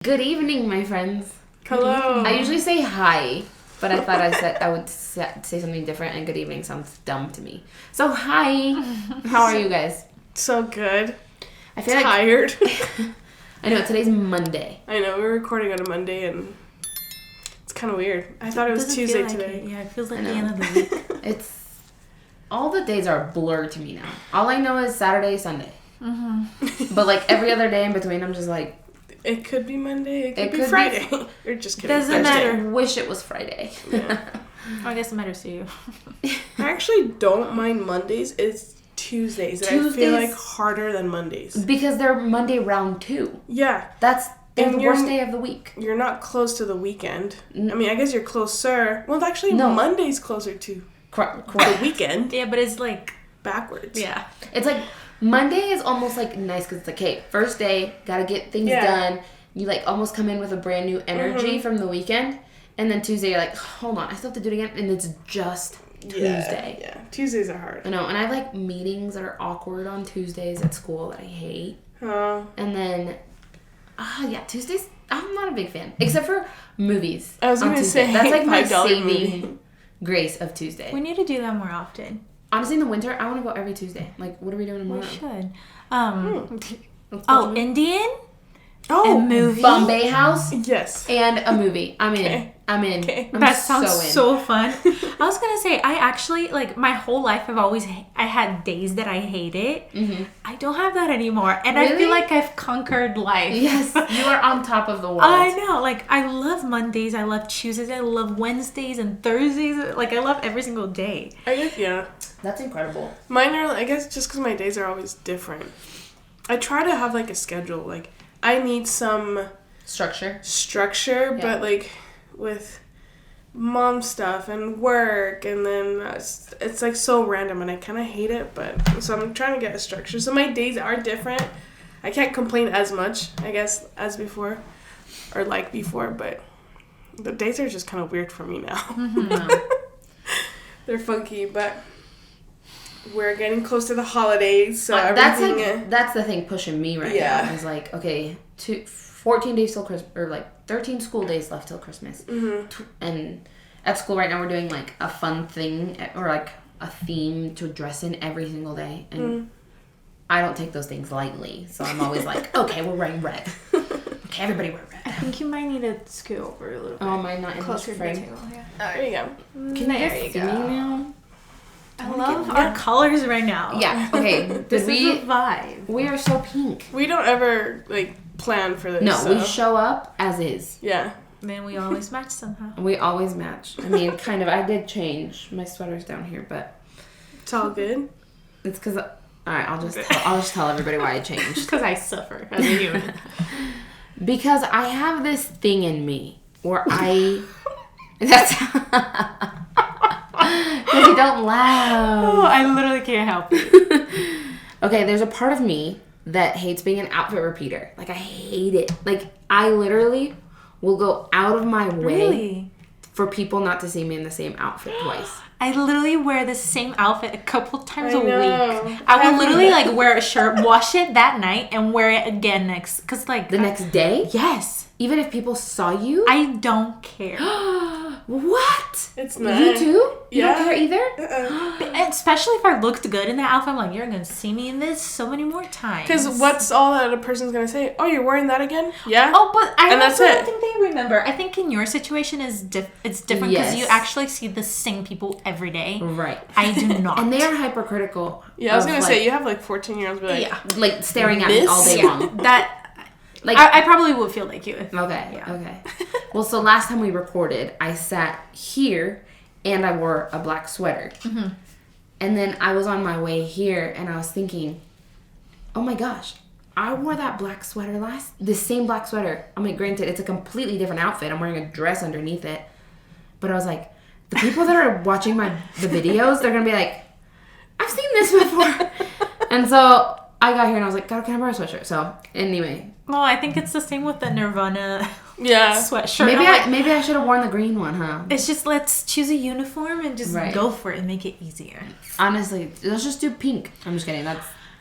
Good evening, my friends. Hello. I usually say hi, but I thought I would say something different, and good evening sounds dumb to me. So hi. How are you guys? So good. I feel tired. I know, today's Monday. I know, we're recording on a Monday and it's kind of weird. I thought it was Tuesday today. Yeah, it feels like the end of the week. It's all the days are a blur to me now. All I know is Saturday, Sunday. Mm-hmm. But like every other day in between, I'm just like, it could be Monday, it could be Friday. Or just kidding. Doesn't matter. I wish it was Friday. Yeah. I guess it matters to you. I actually don't mind Mondays. It's Tuesdays that I feel like harder than Mondays. Because they're Monday round 2. Yeah. They're the worst day of the week. You're not close to the weekend. I mean, I guess you're closer. Well, actually, no. Monday's closer to the weekend. Yeah, but it's like backwards. Yeah. It's like Monday is almost like nice because it's like, hey, first day, gotta get things done. You like almost come in with a brand new energy from the weekend. And then Tuesday, you're like, hold on, I still have to do it again. And it's just Tuesday. Yeah, Tuesdays are hard. I know. And I have like meetings that are awkward on Tuesdays at school that I hate. Oh. And then, Tuesdays, I'm not a big fan. Except for movies. I was going to say, that's like my $5 saving movie. grace of Tuesday. We need to do that more often. Honestly, in the winter, I want to go every Tuesday. Like, what are we doing tomorrow? We should. Indian? Oh, a movie? Bombay House? Yes. And a movie. I'm in. Okay. I'm in. Okay. That sounds so fun. I was going to say, I actually, like, my whole life I had days that I hated. Mm-hmm. I don't have that anymore. And really? I feel like I've conquered life. Yes. You are on top of the world. I know. Like, I love Mondays. I love Tuesdays. I love Wednesdays and Thursdays. Like, I love every single day. I guess, yeah. That's incredible. Mine are, I guess, just because my days are always different. I try to have, like, a schedule. Like, I need some structure, but, like, with mom stuff and work, and then it's like so random, and I kind of hate it, but so I'm trying to get a structure. So my days are different. I can't complain as much, I guess, as before, or like before, but the days are just kind of weird for me now. Mm-hmm. They're funky, but we're getting close to the holidays, so everything... That's the thing pushing me right now. Is like, okay, 14 days till Christmas, or like 13 school days left till Christmas. Mm-hmm. And at school right now we're doing like a fun thing, or like a theme to dress in every single day. And I don't take those things lightly, so I'm always like, okay, we're wearing red. Okay, everybody wear red. I think you might need to scoot over a little bit. Oh, am I not in closer this frame? to the table. Yeah. There you go. Can you see me now? I love our colors right now. Yeah. Okay. This is a vibe. We are so pink. We don't ever like plan for this. No, we show up as is. Yeah. Then we always match somehow. We always match. I mean, kind of. I did change. My sweater's down here, but it's all good. It's because. All right, I'll just tell everybody why I changed. Because I suffer as a human. Because I have this thing in me where that's. Because you don't laugh. Oh, I literally can't help it. Okay, there's a part of me that hates being an outfit repeater. Like, I hate it. Like, I literally will go out of my way for people not to see me in the same outfit twice. I literally wear the same outfit a couple times a week. I will literally like wear a shirt, wash it that night, and wear it again next. Cause like the next day. Yes. Even if people saw you, I don't care. What? It's not. You too? You don't care either? Especially if I looked good in that outfit. I'm like, you're gonna see me in this so many more times. Because what's all that a person's gonna say? Oh, you're wearing that again? Yeah. Oh, but I don't think they remember. I think in your situation it's different because you actually see the same people every day. Right. I do not. And they are hypercritical. Yeah, I was gonna say you have like 14-year-olds be like, like staring at me all day long. That. Like I probably would feel like you. Okay. Well, so last time we recorded, I sat here and I wore a black sweater. Mm-hmm. And then I was on my way here and I was thinking, oh my gosh, I wore that black sweater the same black sweater. I mean, granted, it's a completely different outfit. I'm wearing a dress underneath it. But I was like, the people that are watching the videos, they're going to be like, I've seen this before. And so I got here and I was like, God, can I borrow a sweatshirt? So anyway. Well, I think it's the same with the Nirvana sweatshirt. Maybe I should have worn the green one, huh? It's just let's choose a uniform and just go for it and make it easier. Honestly, let's just do pink. I'm just kidding.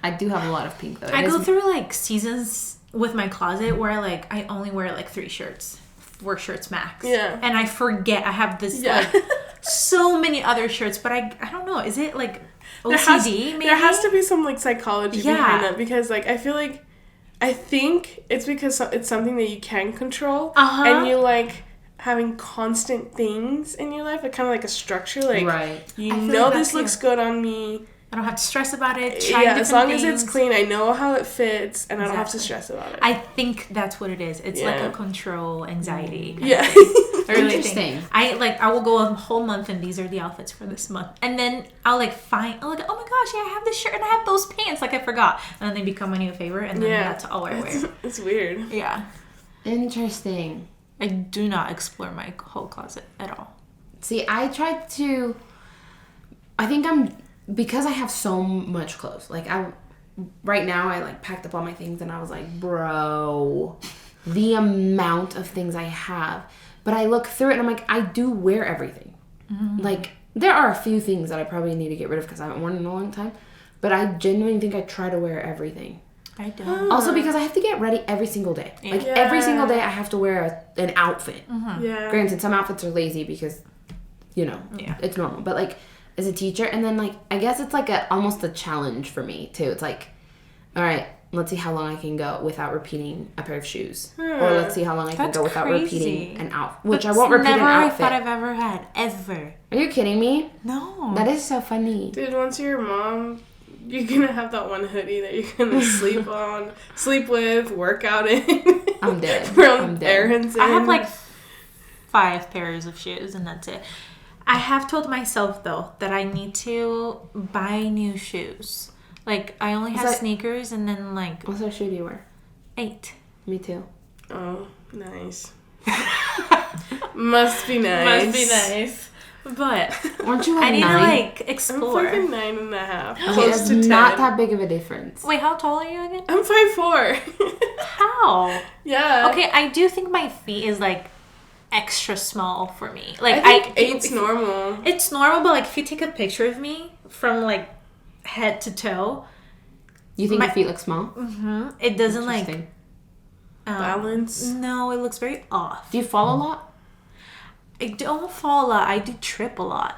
I do have a lot of pink though. I go through like seasons with my closet where like I only wear like 4 shirts max. Yeah. And I forget I have this like so many other shirts, but I don't know. Is it like OCD? Maybe there has to be some like psychology behind that, because like I think it's because it's something that you can control, and you like having constant things in your life, like kind of like a structure, like you know like this looks good on me. I don't have to stress about it. As long as it's clean, I know how it fits, and I don't have to stress about it. I think that's what it is. It's like a control anxiety. Interesting. I will go a whole month and these are the outfits for this month, and then I'll like oh my gosh, yeah, I have this shirt and I have those pants. Like I forgot, and then they become my new favorite, and then that's all I wear. It's weird. Yeah. Interesting. I do not explore my whole closet at all. See, I think because I have so much clothes. Like right now I like packed up all my things and I was like, bro, the amount of things I have. But I look through it and I'm like, I do wear everything. Mm-hmm. Like there are a few things that I probably need to get rid of because I haven't worn in a long time. But I genuinely think I try to wear everything. I don't. Also because I have to get ready every single day. Yeah. Like every single day I have to wear an outfit. Mm-hmm. Yeah. Granted, some outfits are lazy because, it's normal. But like as a teacher, and then like I guess it's like almost a challenge for me too. It's like, all right, let's see how long I can go without repeating a pair of shoes, or let's see how long I can go without repeating an outfit, which I won't repeat an outfit. Never I thought I've ever had ever. Are you kidding me? No. That is so funny, dude. Once you're a mom, you're gonna have that one hoodie that you're gonna sleep with, work out in. I'm dead. Run errands in. I have like 5 pairs of shoes, and that's it. I have told myself, though, that I need to buy new shoes. Like, I only have sneakers, and then, like... What size shoe do you wear? 8. Me too. Oh, nice. Must be nice. But... Aren't you like I need 9? to, like, explore. I'm fucking 9.5. Okay, Close to 10. Not that big of a difference. Wait, how tall are you again? I'm 5'4". How? Yeah. Okay, I do think my feet is, like... extra small for me. Like I think 8's normal. It's normal, but like if you take a picture of me from like head to toe, you think your feet look small? Mm-hmm. It doesn't like balance. No, it looks very off. Do you fall a lot? I don't fall a lot. I do trip a lot.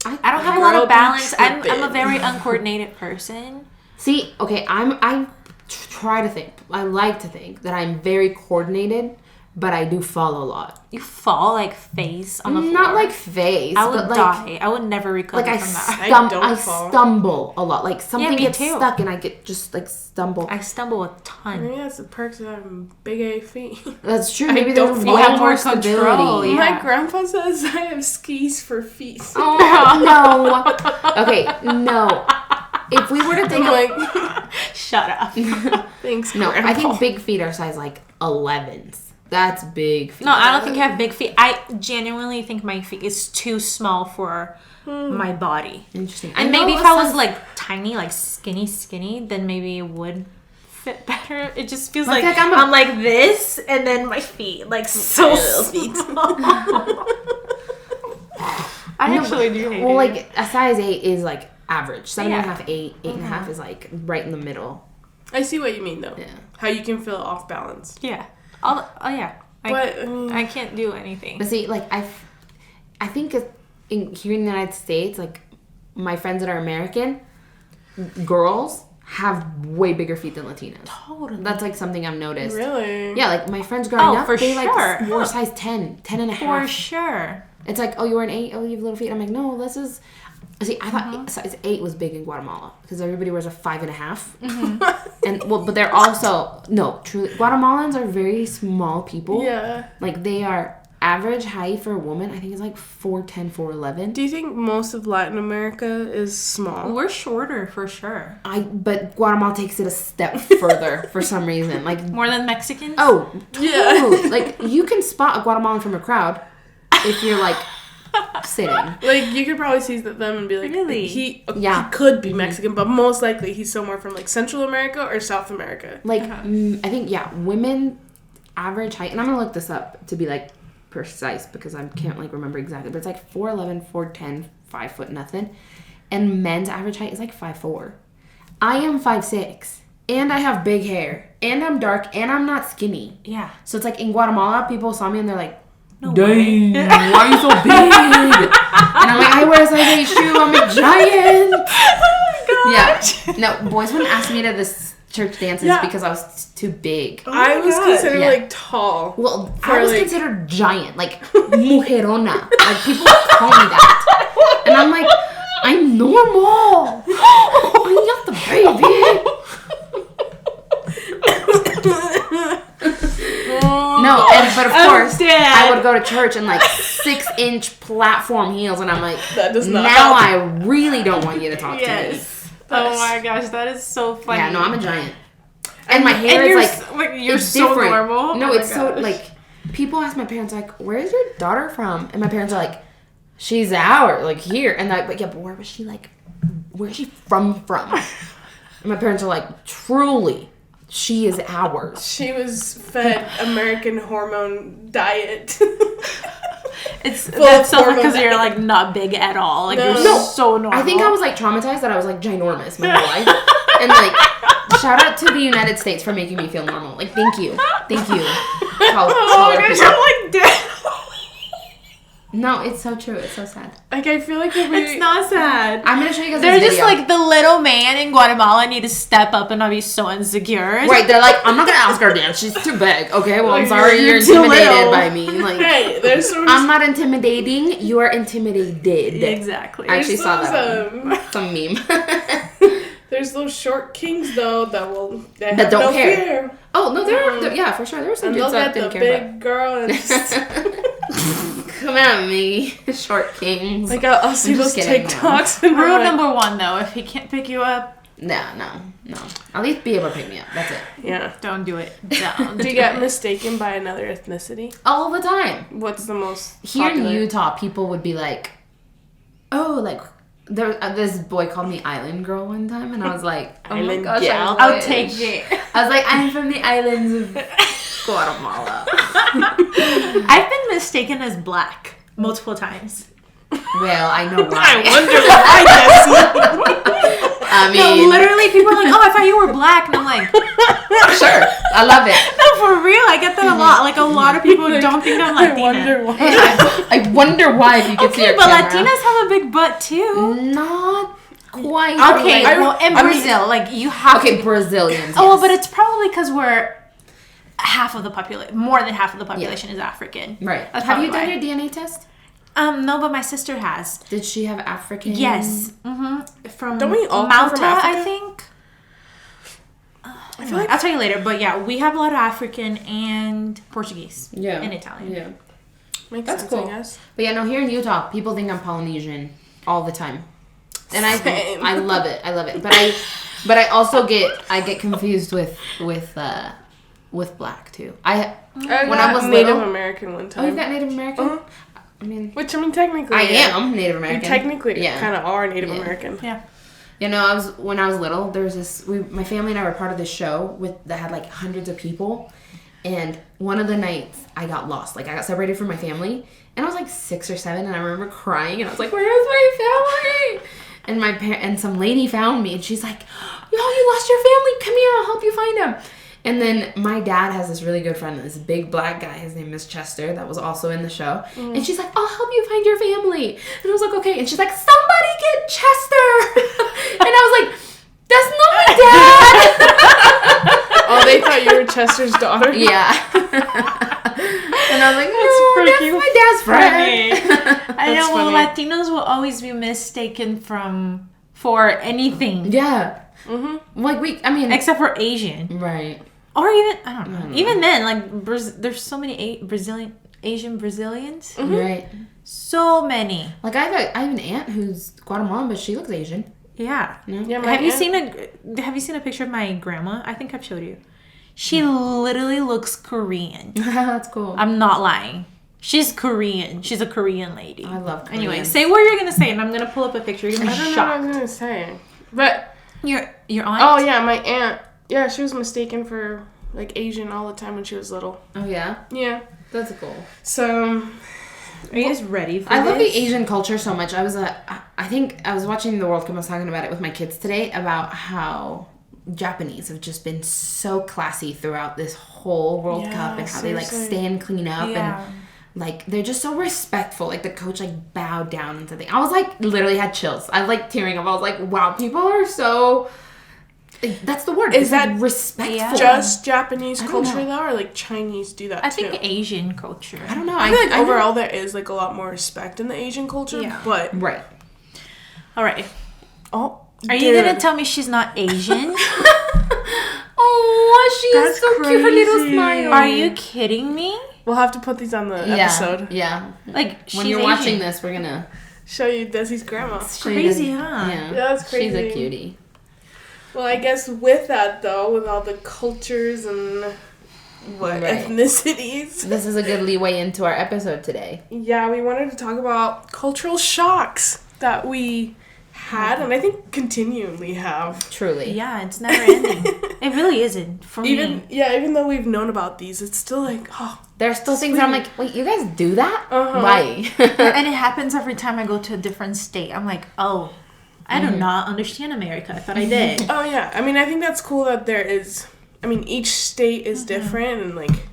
I don't have a lot of balance. I'm a very uncoordinated person. See, okay, I try to think. I like to think that I'm very coordinated. But I do fall a lot. You fall like face on the floor? Not like face. I would die. I would never recover from that. I stumble a lot. Like something gets stuck and I get just like stumble. I stumble a ton. Maybe that's the perks of having big A feet. That's true. Maybe there's you have more control. Yeah. My grandpa says I have skis for feet. Oh no. Okay, no. If we were to think shut up. Thanks, No, Grandpa. I think big feet are size like 11s. That's big feet. No, I don't think I have big feet. I genuinely think my feet is too small for my body. Interesting. And maybe if I was like tiny, like skinny, then maybe it would fit better. It just feels like I'm like this, and then my feet like so small. I actually do hate it. Well, like a size 8 is like average. 7.5, 8, 8.5 is like right in the middle. I see what you mean though. Yeah. How you can feel off balance. Yeah. Oh yeah. But I can't do anything. But see, like I think here in the United States, like my friends that are American, girls have way bigger feet than Latinas. Totally. That's like something I've noticed. Really? Yeah, like my friends growing up, they sure. like wore size 10 and a half. For sure. It's like, oh, you were an 8? Oh, you have little feet. I'm like, no, this is... See, I thought size 8 was big in Guatemala because everybody wears a 5.5. And but they're also truly Guatemalans are very small people. Yeah. Like they are average height for a woman. I think it's like 4'10", 4'11". Do you think most of Latin America is small? We're shorter for sure. But Guatemala takes it a step further for some reason. Like more than Mexicans. Oh, totally. Yeah. Like you can spot a Guatemalan from a crowd if you're like. Sitting. Like you could probably see them and be like, really? He could be Mexican, but most likely he's somewhere from like Central America or South America. Like I think women average height, and I'm gonna look this up to be like precise because I can't like remember exactly, but it's like 4'11", 4'10", 5 foot nothing, and men's average height is like 5'4". I am 5'6". and I have big hair, and I'm dark, and I'm not skinny. Yeah. So it's like in Guatemala, people saw me and they're like, No dang, way. why are you so big? And I'm like, I wear a size 8 shoe, I'm a giant. Oh my gosh. Yeah. No, boys wouldn't ask me to this church dances because I was too big. Oh my I was God. considered Yeah. like tall. Well, For, I was like- considered giant, like mujerona. Like people call me that, and I'm like, I'm normal. I'm not the baby. No, but of course, dead. I would go to church in like 6-inch platform heels, and I'm like, That does not now help. I really don't want you to talk to me. Yes. Oh my gosh, that is so funny. Yeah, no, I'm a giant. And my hair And is like, you're it's so different. normal. No, Oh my it's so gosh. like, people ask my parents like, where's your daughter from? And my parents are like, she's ours, like here. And like, but yeah, but where was she like, where's she from? And my parents are like, truly, she is ours. She was fed American hormone diet. It's Full that's so hormone because you're diet. like not big at all. Like No. you're No, so normal. I think I was like traumatized that I was like ginormous my whole life. And like, shout out to the United States for making me feel normal. Like, thank you. Oh my gosh, I'm like dead. No, it's so true. It's so sad. Like, I feel like if we... It's not sad. I'm gonna show you guys They're this just video. like the little man in Guatemala need to step up and not be so insecure. Right, they're like, I'm not gonna ask her to dance. She's too big. Okay, well, I'm Like, sorry you're you're too intimidated little. by me. Like, Hey, there's some... I'm not intimidating. You are intimidated. Exactly. I actually there's saw those, that. Some meme. There's those short kings, though, that That have don't no care. fear. Oh no, there. Yeah, for sure. There were some And dudes they'll that get the didn't care. big girl and just... Come at me, short kings. Like, I'll see I'm just those kidding, TikToks and Rule I'm like, number 1 though, if he can't pick you up, No. At least be able to pick me up. That's it. Yeah. don't do it. Don't. Do you get mistaken by another ethnicity? All the time. What's the most Here popular? in Utah, people would be like, "Oh, like there." This boy called me Island Girl one time, and I was like, "Oh Island my gosh, gal. I I'll wish." take it. I was like, "I'm from the islands of Guatemala." I've been mistaken as black multiple times. Well, I know why. I wonder why this. I No, mean, literally, people are like, "Oh, I thought you were black," and I'm like, sure, I love it. "No, for real, I get that a lot. Like a lot of people don't think I'm I Latina." wonder why. I wonder why. If you could see Okay, her but camera. Latinas have a big butt too. Not quite. Okay, like- well, in I mean- Brazil, like you have. okay, Brazilians. Oh, yes. but it's probably because we're half of the population, more than half of the population is African. right. That's Have you probably done your DNA test? No, but my sister has. Did she have African? Yes. Mm-hmm. From Don't we all come Malta, from Africa? I think. I feel like I'll tell you later, but yeah, we have a lot of African and Portuguese. Yeah. And Italian. Yeah. makes That's sense, cool. I guess. But yeah, no, here in Utah, people think I'm Polynesian all the time. And Same. I love it. I love it. But I also get confused with black too. I When got I was Native little- American one Oh, time. you've got Native American? Uh-huh. I mean, Which, I mean, technically... I yeah. am Native You American. technically Yeah. kind of are Native Yeah. American. Yeah. You know, when I was little, there was this. My family and I were part of this show that had like hundreds of people, and one of the nights I got lost. Like I got separated from my family, and I was like 6 or 7, and I remember crying, and I was like, "Where's my family?" And and some lady found me, and she's like, "Yo, you lost your family. Come here, I'll help you find them." And then my dad has this really good friend, this big black guy. His name is Chester. That was also in the show. And she's like, "I'll help you find your family." And I was like, "Okay." And she's like, "Somebody get Chester." And I was like, "That's not my dad." Oh, they thought you were Chester's daughter? Yeah. And I was like, That's "No, that's freaking my dad's friend." I know. That's Well, funny. Latinos will always be mistaken for anything Yeah. Mm-hmm. Like I mean, except for Asian, right. or even I don't know. Even then, like there's so many Asian Brazilians. Right. So many. Like I have an aunt who's Guatemalan, but she looks Asian. Yeah. Yeah, my Have you aunt- Have you seen a picture of my grandma? I think I've showed you. She literally looks Korean. That's cool. I'm not lying. She's Korean. She's a Korean lady. I love Koreans. Anyway, say what you're gonna say, and I'm gonna pull up a picture. You're gonna I be don't know what I shocked. was going to say. But, Your aunt? oh, yeah, my aunt. Yeah, she was mistaken for, like, Asian all the time when she was little. Oh yeah, Yeah. that's cool. So, Are you guys ready for I this? love the Asian culture so much. I think I was watching the World Cup. I was talking about it with my kids today about how Japanese have just been so classy throughout this whole World Cup, and how they like stand clean up and like they're just so respectful. Like the coach like bowed down and something. I was like literally had chills. I was like tearing up. I was like, wow, people are so. That's the word. Is that like respectful? Just Japanese culture though, or like Chinese do that too? I think Asian culture. I don't know. I feel like overall there is like a lot more respect in the Asian culture, but right. All right. Oh, are you gonna tell me she's not Asian? Oh, she is so cute. Her little smile. Are you kidding me? We'll have to put these on the episode. Yeah. Like when you're watching this, we're gonna show you Desi's grandma. Crazy, huh? Yeah, that's crazy. She's a cutie. Well, I guess with that though, with all the cultures and ethnicities, this is a good leeway into our episode today. Yeah, we wanted to talk about cultural shocks that we had, and I think continually have. Truly. Yeah, it's never ending. It really isn't for me. Yeah, even though we've known about these, it's still like, there are still things that I'm like, wait, you guys do that? Why? And it happens every time I go to a different state. I'm like, oh, I do not understand America. I thought I did. Oh yeah, I mean, I think that's cool that there is. I mean, each state is different, and like,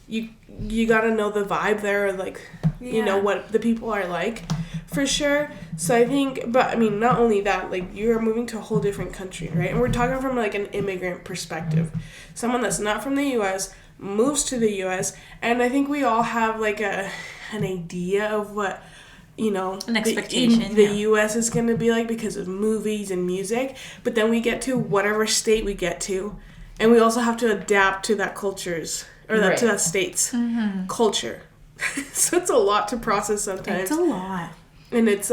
you gotta know the vibe there, or like, you know what the people are like, for sure. So I think, but I mean, not only that, like you're moving to a whole different country, right? And we're talking from like an immigrant perspective, someone that's not from the U.S. moves to the U.S. and I think we all have like an idea of what, you know, an expectation the U.S. is going to be like because of movies and music, but then we get to whatever state we get to, and we also have to adapt to that culture's, or that to that state's culture. So it's a lot to process sometimes. It's a lot. And it's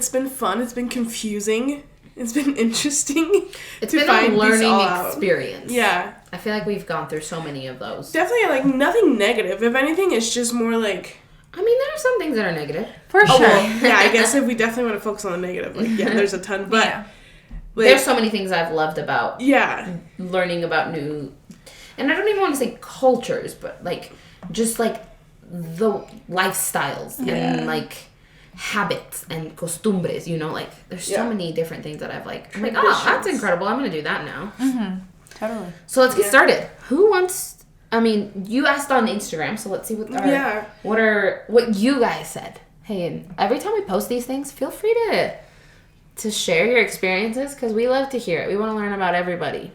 been fun, it's been confusing, it's been interesting. It's been a learning experience. Yeah. I feel like we've gone through so many of those. Definitely, like, nothing negative. If anything, it's just more like... I mean, there are some things that are negative. For sure. Well, yeah, I guess if we definitely want to focus on the negative, like, yeah, there's a ton. But like, there's so many things I've loved about learning about new... And I don't even want to say cultures, but, like, just, like, the lifestyles and, like... habits and costumbres, you know, like there's so many different things that I've like, I'm like, oh, that's incredible, I'm gonna do that now. Totally. So let's get started. Who wants, I mean, you asked on Instagram, so let's see what what you guys said. Hey, and every time we post these things, feel free to share your experiences, because we love to hear it. We want to learn about everybody.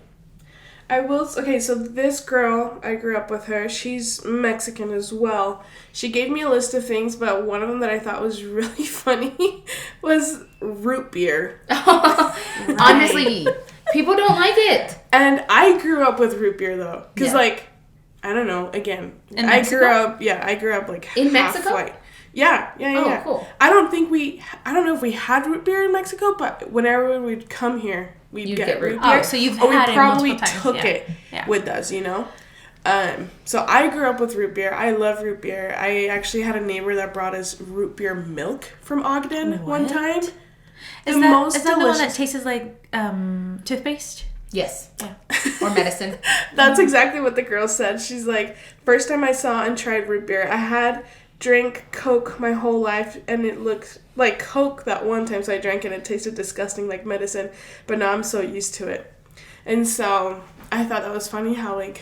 Okay, so this girl, I grew up with her. She's Mexican as well. She gave me a list of things, but one of them that I thought was really funny was root beer. Honestly, people don't like it. And I grew up with root beer, though. Because, like, I don't know, again. I grew up like, in half Mexico? white. Yeah. Oh, cool. I don't know if we had root beer in Mexico, but whenever we'd come here, we'd get root beer. Oh, so you've had we it probably multiple times. took it with us, you know? So I grew up with root beer. I love root beer. I actually had a neighbor that brought us root beer milk from Ogden one time. Is that the one that tastes like toothpaste? Yes. Yeah. Or medicine. That's exactly what the girl said. She's like, first time I saw and tried root beer, I had drank Coke my whole life, and it looked like Coke that one time, so I drank it and it tasted disgusting like medicine, but now I'm so used to it. And so I thought that was funny how, like,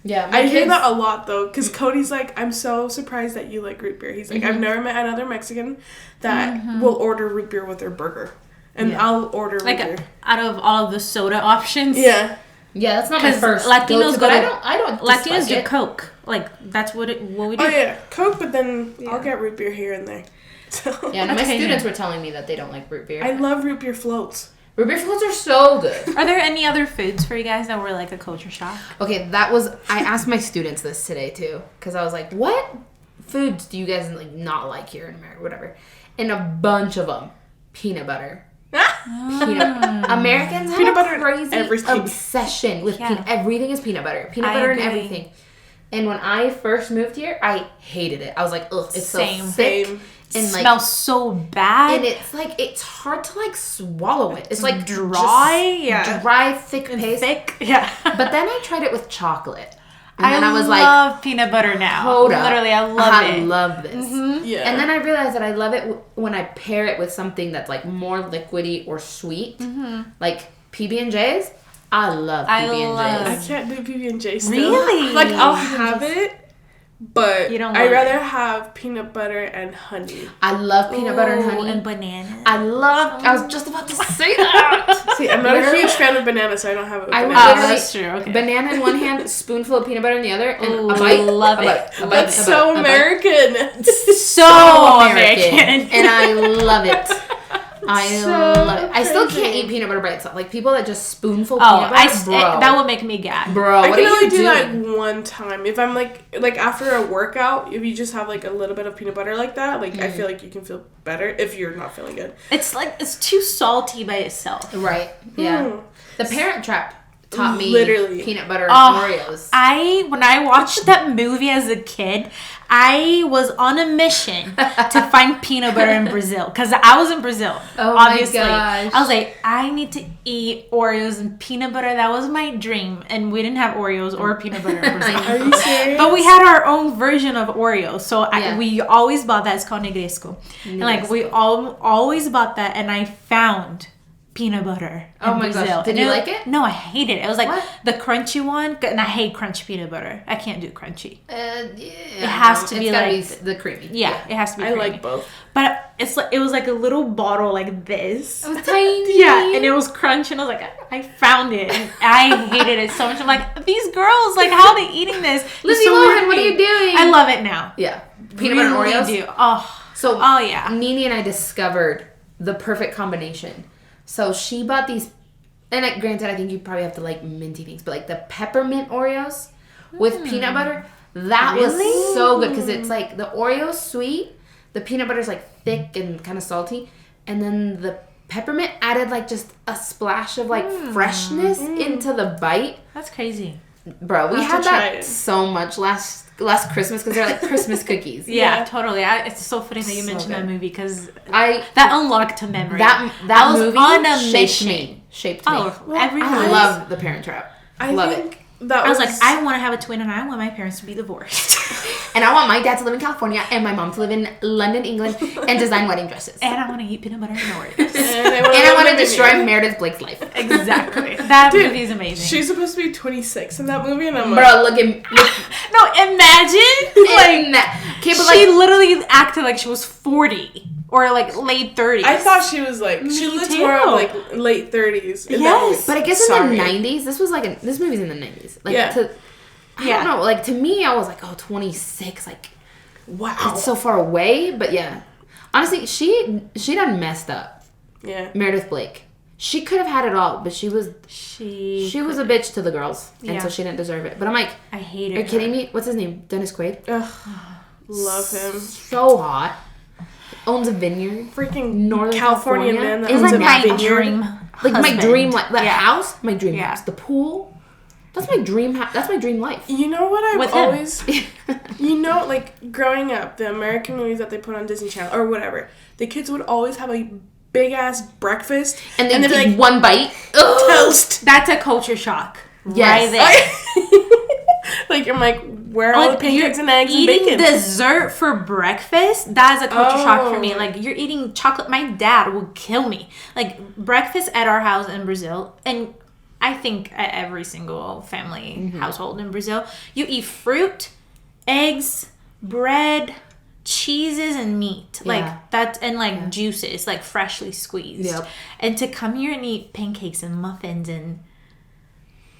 I hear that a lot, though, because Cody's like, I'm so surprised that you like root beer. He's like, I've never met another Mexican that will order root beer with their burger. And I'll order root beer. Out of all of the soda options? Yeah. Yeah, that's not my first Latinos but I don't Latinos do it. Coke. Like, that's what we do. Oh, yeah. Coke, but then I'll get root beer here and there. So. Yeah, no, my students were telling me that they don't like root beer. I love root beer floats. Root beer floats are so good. Are there any other foods for you guys that were like a culture shock? Okay, I asked my students this today too, because I was like, what foods do you guys like not like here in America, whatever? And a bunch of them, peanut butter. Americans have peanut a crazy obsession with everything is peanut butter and everything. And when I first moved here, I hated it. I was like, ugh, it's so thick. And like, smells so bad. And it's like, it's hard to like swallow it. It's like dry. Dry, thick paste. Yeah. But then I tried it with chocolate. And then I was like, I love peanut butter now. Hold up. Literally, I love it. I love this. Mm-hmm. Yeah. And then I realized that I love it when I pair it with something that's like more liquidy or sweet. Mm-hmm. Like PB&J's. I love PB&J's. I can't do PB&J still. Really? Like, I'll have it, but You don't I'd like rather have peanut butter and honey. I love peanut butter and Ooh, honey. and banana. I was just about to say that. See, I'm not a huge fan of banana, so I don't have it with I would banana. literally that's true. Okay. banana in one hand, spoonful of peanut butter in the other, and Ooh, a bite. love a it. bite, a bite, That's a so bite, a bite. American. So American. and I love it. I So love it. I still can't crazy. eat peanut butter by itself. Like people that just spoonful Oh, peanut butter, bro. that would make me gag. Bro, I what can are only you do doing? that one time. If I'm like after a workout, if you just have like a little bit of peanut butter like that, like I feel like you can feel better if you're not feeling good. It's like it's too salty by itself. Right. Yeah. Mm. The Parent Trap taught me Literally. peanut butter Oh, and Oreos. When I watched that movie as a kid, I was on a mission to find peanut butter in Brazil because I was in Brazil. Oh my obviously. gosh. I was like, I need to eat Oreos and peanut butter. That was my dream, and we didn't have Oreos or peanut butter in Brazil. Are you serious? But we had our own version of Oreos, so Yeah. we always bought that. It's called Negresco, and like we always bought that. And I found peanut butter in Oh my gosh. Brazil. Did And you like it? No, I hated it. It was like What? the crunchy one, and I hate crunchy peanut butter. I can't do crunchy. Yeah, It has to be it's gotta like- be the creamy. Yeah, it has to be. I creamy. like both. But it was like a little bottle like this. It was tiny. Yeah, and it was crunchy, and I was like, I found it. And I hated it so much. I'm like, these girls, like, how are they eating this? It's Lizzie so Lohan, weird to what are me. you doing? I love it now. Yeah. Peanut butter and Really Oreos. do. Oh, So, oh yeah. Nini and I discovered the perfect combination. So she bought these, and granted, I think you probably have to like minty things, but like the peppermint Oreos with peanut butter, that Really? was so good because it's like the Oreo's sweet, the peanut butter's like thick and kind of salty, and then the peppermint added like just a splash of like freshness into the bite. That's crazy. Bro, we I'll had have to try that it. so much last Christmas because they're like Christmas cookies. Yeah, totally. It's so funny that you So mentioned good. that movie because I that unlocked a memory. that I was movie on a shaped mission. me. Shaped me. Oh, Well, everyone. I love The Parent Trap. I love think it. that I was like, I want to have a twin, and I want my parents to be divorced. And I want my dad to live in California and my mom to live in London, England, and design wedding dresses. And I want to eat peanut butter and Oreos. and And I want to live in destroy you. Meredith Blake's life. Exactly. That Dude, movie is amazing. She's supposed to be 26 in that movie, and I'm like, Bro, look at No, imagine like okay, but she like, literally acted like she was 40 or like late 30s. I thought she was like, she Me looked too. more of like late 30s. in that Yes. movie. but I guess Sorry. in the 90s, this was like, this movie's in the 90s. Like, Yeah. I don't know, like, to me, I was like, oh, 26, like, Wow. it's so far away, but yeah. Honestly, she done messed up. Yeah. Meredith Blake. She could have had it all, but she was a bitch to the girls, and Yeah. so she didn't deserve it. But I'm like, I hated are you kidding me? What's his name? Dennis Quaid. Ugh. Love him. So hot. Owns a vineyard. Freaking Northern California California. man that It's owns like a my vineyard. dream Like my husband. dream, like the Yeah. house, my dream Yeah. house, the pool. That's my dream. That's my dream life. You know what I've With him. always, you know, like growing up, the American movies that they put on Disney Channel or whatever, the kids would always have a big ass breakfast and then they'd be take one bite. Ugh. toast. That's a culture shock. Yes. Right there. Like I'm like, where are all the pancakes and eggs and eating bacon? dessert for breakfast, that is a culture shock for me. Oh. Like, you're eating chocolate. My dad would kill me. Like, breakfast at our house in Brazil, and I think at every single family household in Brazil, you eat fruit, eggs, bread, cheeses, and meat. Yeah. Like, that's, and like juices, like freshly squeezed. Yep. And to come here and eat pancakes and muffins and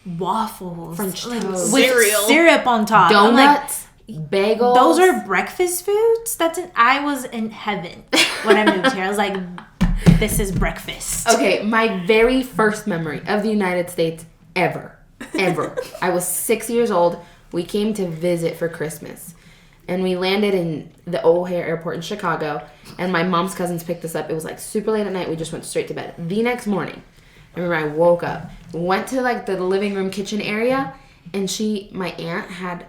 waffles, French like, toast. with Cereal. syrup on top. I'm like, Donuts, bagels. those are breakfast foods. I was in heaven when I moved here. I was like, this is breakfast. Okay, my very first memory of the United States ever. I was 6 years old. We came to visit for Christmas. And we landed in the O'Hare Airport in Chicago. And my mom's cousins picked us up. It was like super late at night. We just went straight to bed. The next morning, I remember I woke up, went to like the living room kitchen area. And my aunt had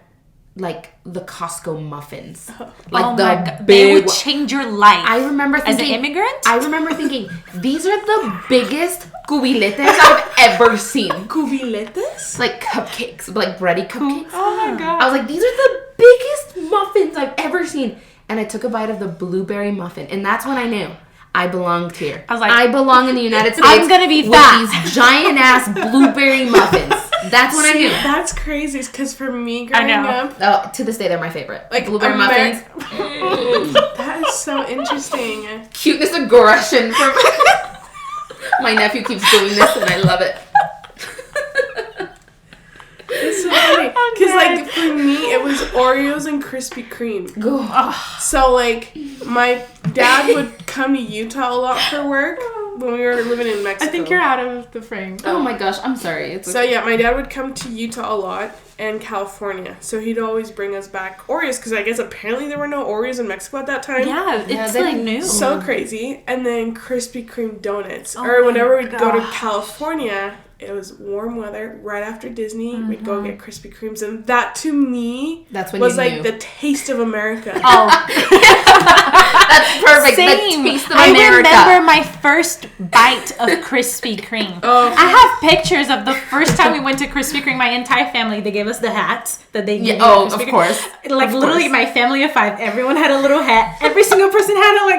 like the Costco muffins. Like Oh the my God. big They would change your life. I remember as thinking, an immigrant? I remember thinking, these are the biggest cubiletes I've ever seen. Cubiletes? Like cupcakes, like bready cupcakes. Oh my God. I was like, these are the biggest muffins I've ever seen. And I took a bite of the blueberry muffin. And that's when I knew I belonged here. I was like, I belong in the United States. I'm gonna be with fat. these giant ass blueberry muffins. That's what I knew. That's crazy, because for me growing up, Oh, to this day, they're my favorite. like Blueberry muffins. That is so interesting. Cuteness aggression from my nephew keeps doing this, and I love it. It's so funny, because like for me, it was Oreos and Krispy Kreme. So like my dad would come to Utah a lot for work when we were living in Mexico. I think you're out of the frame. Oh my gosh, I'm sorry. It's So yeah, my dad would come to Utah a lot and California. So he'd always bring us back Oreos, because I guess apparently there were no Oreos in Mexico at that time. Yeah, it's like new. So crazy. And then Krispy Kreme donuts. Oh Or whenever we'd go to gosh. California, it was warm weather right after Disney. We'd go get Krispy Kremes, and that to me That's when was you like knew. the taste of America. Oh, That's perfect. same. The taste of I America. remember my first bite of Krispy Kreme. I have pictures of the first time we went to Krispy Kreme. My entire family, they gave us the hats that they gave Yeah, oh, at Krispy of Kreme. course. Like Of literally, course. my family of 5, everyone had a little hat. Every single person had a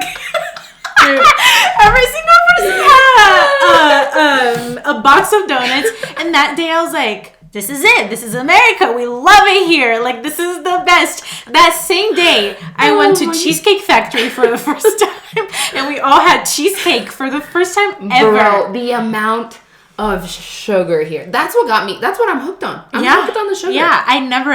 every single person had a box of donuts. And that day I was like, this is it. This is America. We love it here. Like, this is the best. That same day, I went to Cheesecake Factory for the first time. And we all had cheesecake for the first time ever. Bro, the amount of sugar here. That's what got me. That's what I'm hooked on. I'm hooked on the sugar. Yeah, I never,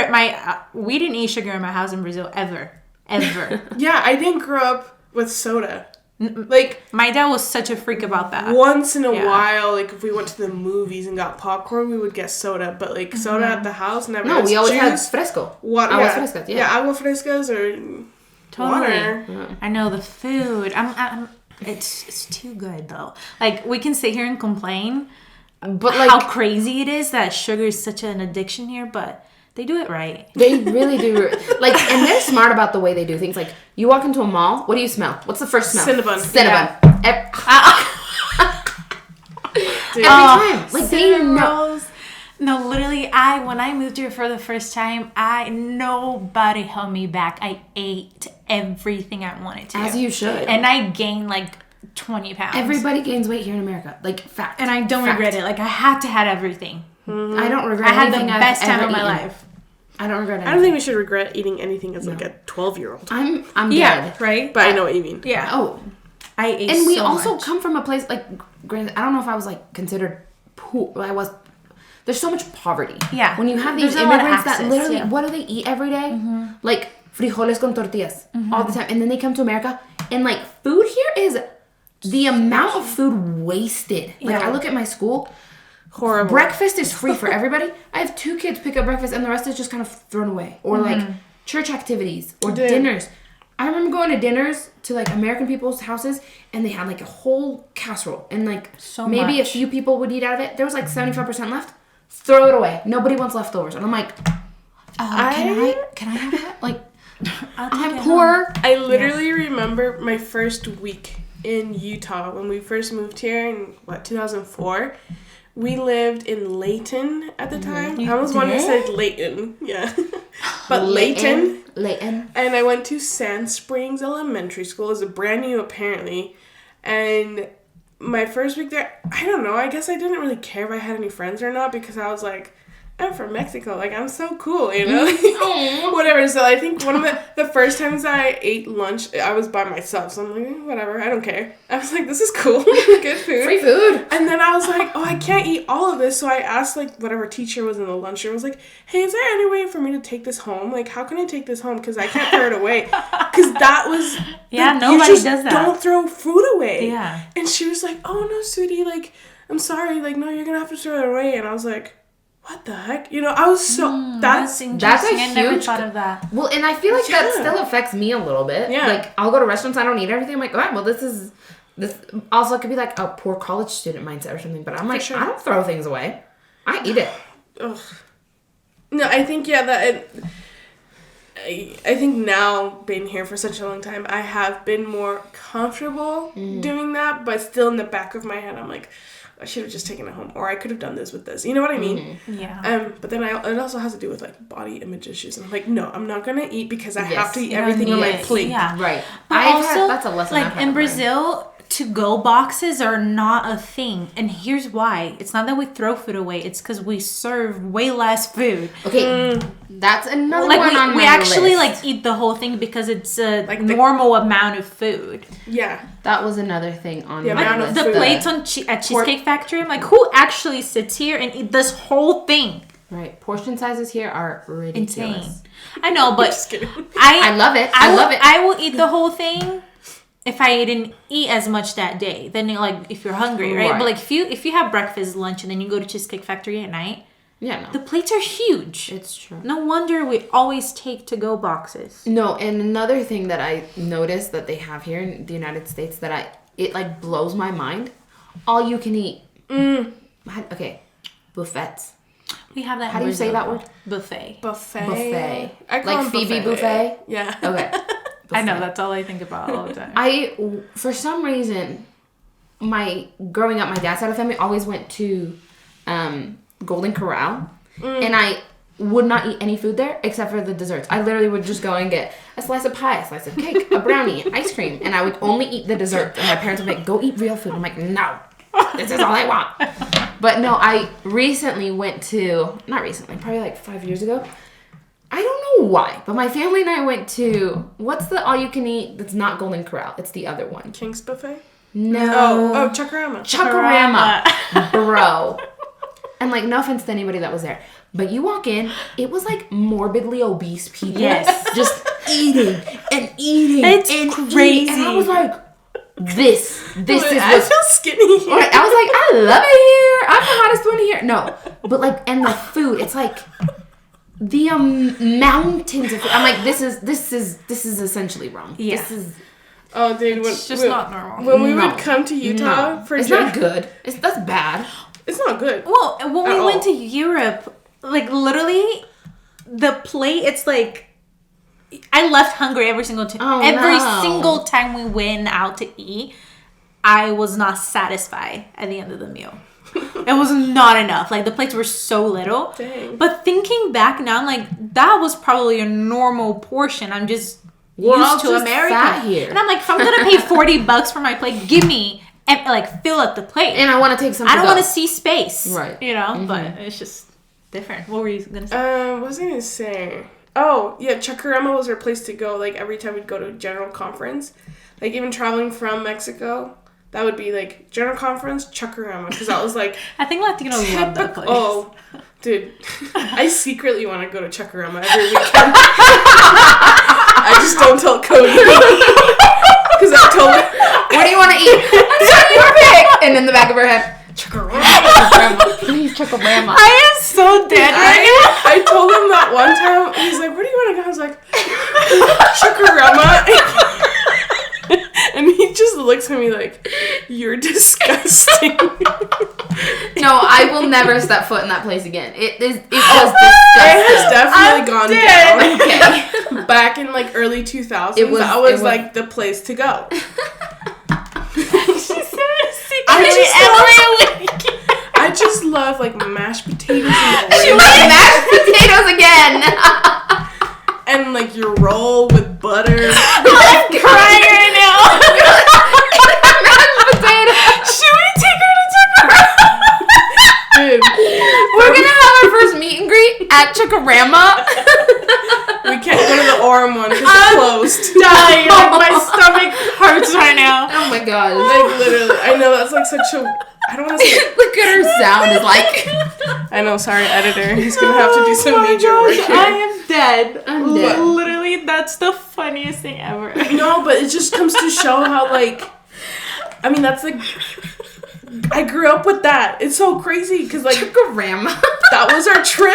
we didn't eat sugar in my house in Brazil ever. Ever. Yeah, I didn't grow up with soda. Like, My dad was such a freak about that. once in a Yeah. while, like if we went to the movies and got popcorn, we would get soda. But like soda at the house, never. No, we It's always had juice, fresco. water. Aguas Yeah. frescas, yeah. agua frescas or Totally. water. I know the food. It's too good though. Like we can sit here and complain But like, how crazy it is that sugar is such an addiction here, but they do it right. they really do. Like, and they're smart about the way they do things. Like, you walk into a mall, what do you smell? What's the first smell? Cinnabon. Cinnabon. Dude. Every time. Like, they know. No, literally, when I moved here for the first time, nobody held me back. I ate everything I wanted to. As you should. And I gained like 20 pounds. Everybody gains weight here in America. Like, fact. And I don't regret it. Like, I had to have everything. I don't regret I had the anything I've best time ever of my eaten. life. I don't regret anything. I don't think we should regret eating anything as like a 12-year-old. I'm Yeah, dead. right? But I know what you mean. Yeah. Oh. I ate And we so also much. come from a place, like, granted, I don't know if I was, like, considered poor. There's so much poverty. Yeah. When you have these There's a lot of immigrants that access, literally, yeah. what do they eat every day? Like, frijoles con tortillas all the time. And then they come to America, and, like, food here is the amount of food wasted. Like, Yeah. I look at my school. Horrible. Breakfast is free for everybody. I have 2 kids pick up breakfast, and the rest is just kind of thrown away. Or, like, church activities or Dude. dinners. I remember going to dinners to, like, American people's houses, and they had, like, a whole casserole. And, like, So maybe much. a few people would eat out of it. There was, like, 75% left. Throw it away. Nobody wants leftovers. And I'm like, can I have that? Like, I'm poor. I literally remember my first week in Utah when we first moved here in 2004. We lived in Layton at the time. I almost wanted to say Layton, yeah, but Layton. Layton. And I went to Sand Springs Elementary School. It's brand new apparently, and my first week there, I don't know. I guess I didn't really care if I had any friends or not because I was like, I'm from Mexico. Like, I'm so cool, you know? Whatever. So I think one of the first times I ate lunch, I was by myself. So I'm like, whatever. I don't care. I was like, this is cool. Good food. Free food. And then I was like, oh, I can't eat all of this. So I asked, like, whatever teacher was in the lunchroom. I was like, hey, is there any way for me to take this home? Like, how can I take this home? Because I can't throw it away. Because that was... Yeah, like, nobody you just does that. Don't throw food away. Yeah. And she was like, oh, no, sweetie. Like, I'm sorry. Like, no, you're going to have to throw it away. And I was like... what the heck? You know, I was so... That's interesting. a I never huge thought of that. Well, and I feel like that Yeah. still affects me a little bit. Yeah. Like, I'll go to restaurants, I don't eat everything. I'm like, all right, well, this also could be like a poor college student mindset or something. But I'm like, sure. I don't throw things away. I eat it. Ugh. No, I think, yeah, I think now, being here for such a long time, I have been more comfortable doing that. But still in the back of my head, I'm like... I should have just taken it home, or I could have done this with this. You know what I mean? Yeah. But then it also has to do with like body image issues, and I'm like, no, I'm not gonna eat because I Yes. have to eat You don't everything on need my it. plate. Yeah. Right. But I've also, had, that's a lesson like I've had in to learn. Brazil, to-go boxes are not a thing. And here's why. It's not that we throw food away. It's because we serve way less food. Okay, that's another Like one on we my actually list. like eat the whole thing because it's a Like normal amount of food. Yeah. That was another thing on The my amount of list. The food. plates at Cheesecake Factory, I'm like, who actually sits here and eat this whole thing? Right, portion sizes here are ridiculous. Insane. I know, but Just kidding. I love it. I love it. I will eat the whole thing if I didn't eat as much that day. Then, like, if you're hungry, right? Right. But like, if you have breakfast, lunch, and then you go to Cheesecake Factory at night, Yeah, no, the plates are huge. it's true. No wonder we always take to-go boxes. No, and another thing that I noticed that they have here in the United States that it like blows my mind. All you can eat. Okay, buffets. We have that. How do you say that word? Buffet. Buffet. I call Like them Phoebe buffet? Yeah. Okay. I know Buffet. that's all I think about all the time. For some reason, growing up, my dad's side of the family always went to Golden Corral, and I would not eat any food there except for the desserts. I literally would just go and get a slice of pie, a slice of cake, a brownie, ice cream, and I would only eat the dessert. And my parents would be like, "Go eat real food." I'm like, "No, this is all I want." But no, I recently went to, not recently, probably like 5 years ago. I don't know why, but my family and I went to, what's the all-you-can-eat that's not Golden Corral? It's the other one. King's Buffet? No. Oh, Chuckarama. Chuckarama. Bro. And like, no offense to anybody that was there, but you walk in, it was like morbidly obese people. Yes. Just eating and eating. It's and crazy. eating. And I was like, this is I what... feel skinny here. Right, I was like, I love it here. I'm the hottest one here. No, but like, and the food, it's like the mountains of food. I'm like, this is essentially wrong. Yeah. This is... Oh, dude. It's just not normal. When we No. would come to Utah No. for It's dinner. not good. That's bad. It's not good. Well, when we At went all. to Europe, like literally, the plate, it's like, I left hungry every single time. Oh, every no. single time we went out to eat, I was not satisfied at the end of the meal. It was not enough. Like, the plates were so little. Dang. But thinking back now, I'm like, that was probably a normal portion. I'm just We're all used to just America. fat here. And I'm like, if I'm going to pay $40 for my plate, give me, and like, fill up the plate. And I want to take some. I don't to go. want to see space. Right. You know? Mhm. But it's just different. What were you going to say? What was I gonna say? Oh, yeah, Chuckarama was our place to go, like, every time we'd go to a general conference. Like, even traveling from Mexico, that would be, like, general conference, Chuckarama. Because that was, like... I think Latino love that place. Oh, dude. I secretly want to go to Chuckarama every weekend. I just don't tell Cody. Because I told her... What do you want to eat? I'm sorry, you pick. And in the back of her head, Chuckarama. Please, Chuckarama. I am so dead right now. I told him that one time. He's like, "Where do you want to go?" I was like, "Chuckarama." And he just looks at me like, "You're disgusting." No, I will never step foot in that place again. It was It has disgusting. definitely gone Okay. down. Back in like early 2000s, It was- that it was was- like the place to go. She said I secretly every week. I just love like mashed potatoes She and wanted mashed potatoes again. and like your roll with butter. I'm crying right now. Mashed potatoes. Should we take her to Chuckarama? Dude, We're gonna have our first meet and greet at Chuckarama. we can't go to the Orem one because it's closed. Dying. Like, my stomach hurts right now. Oh my god. Like literally, I know that's like such a. I don't want to say. Look at her sound is like. I know, sorry, editor. He's gonna have to do some Oh my major gosh, work here. I am dead. I'm dead. Literally, that's the funniest thing ever. No, but it just comes to show how like. I mean, that's like. I grew up with that. It's so crazy because like Chuckarama. that was our trip.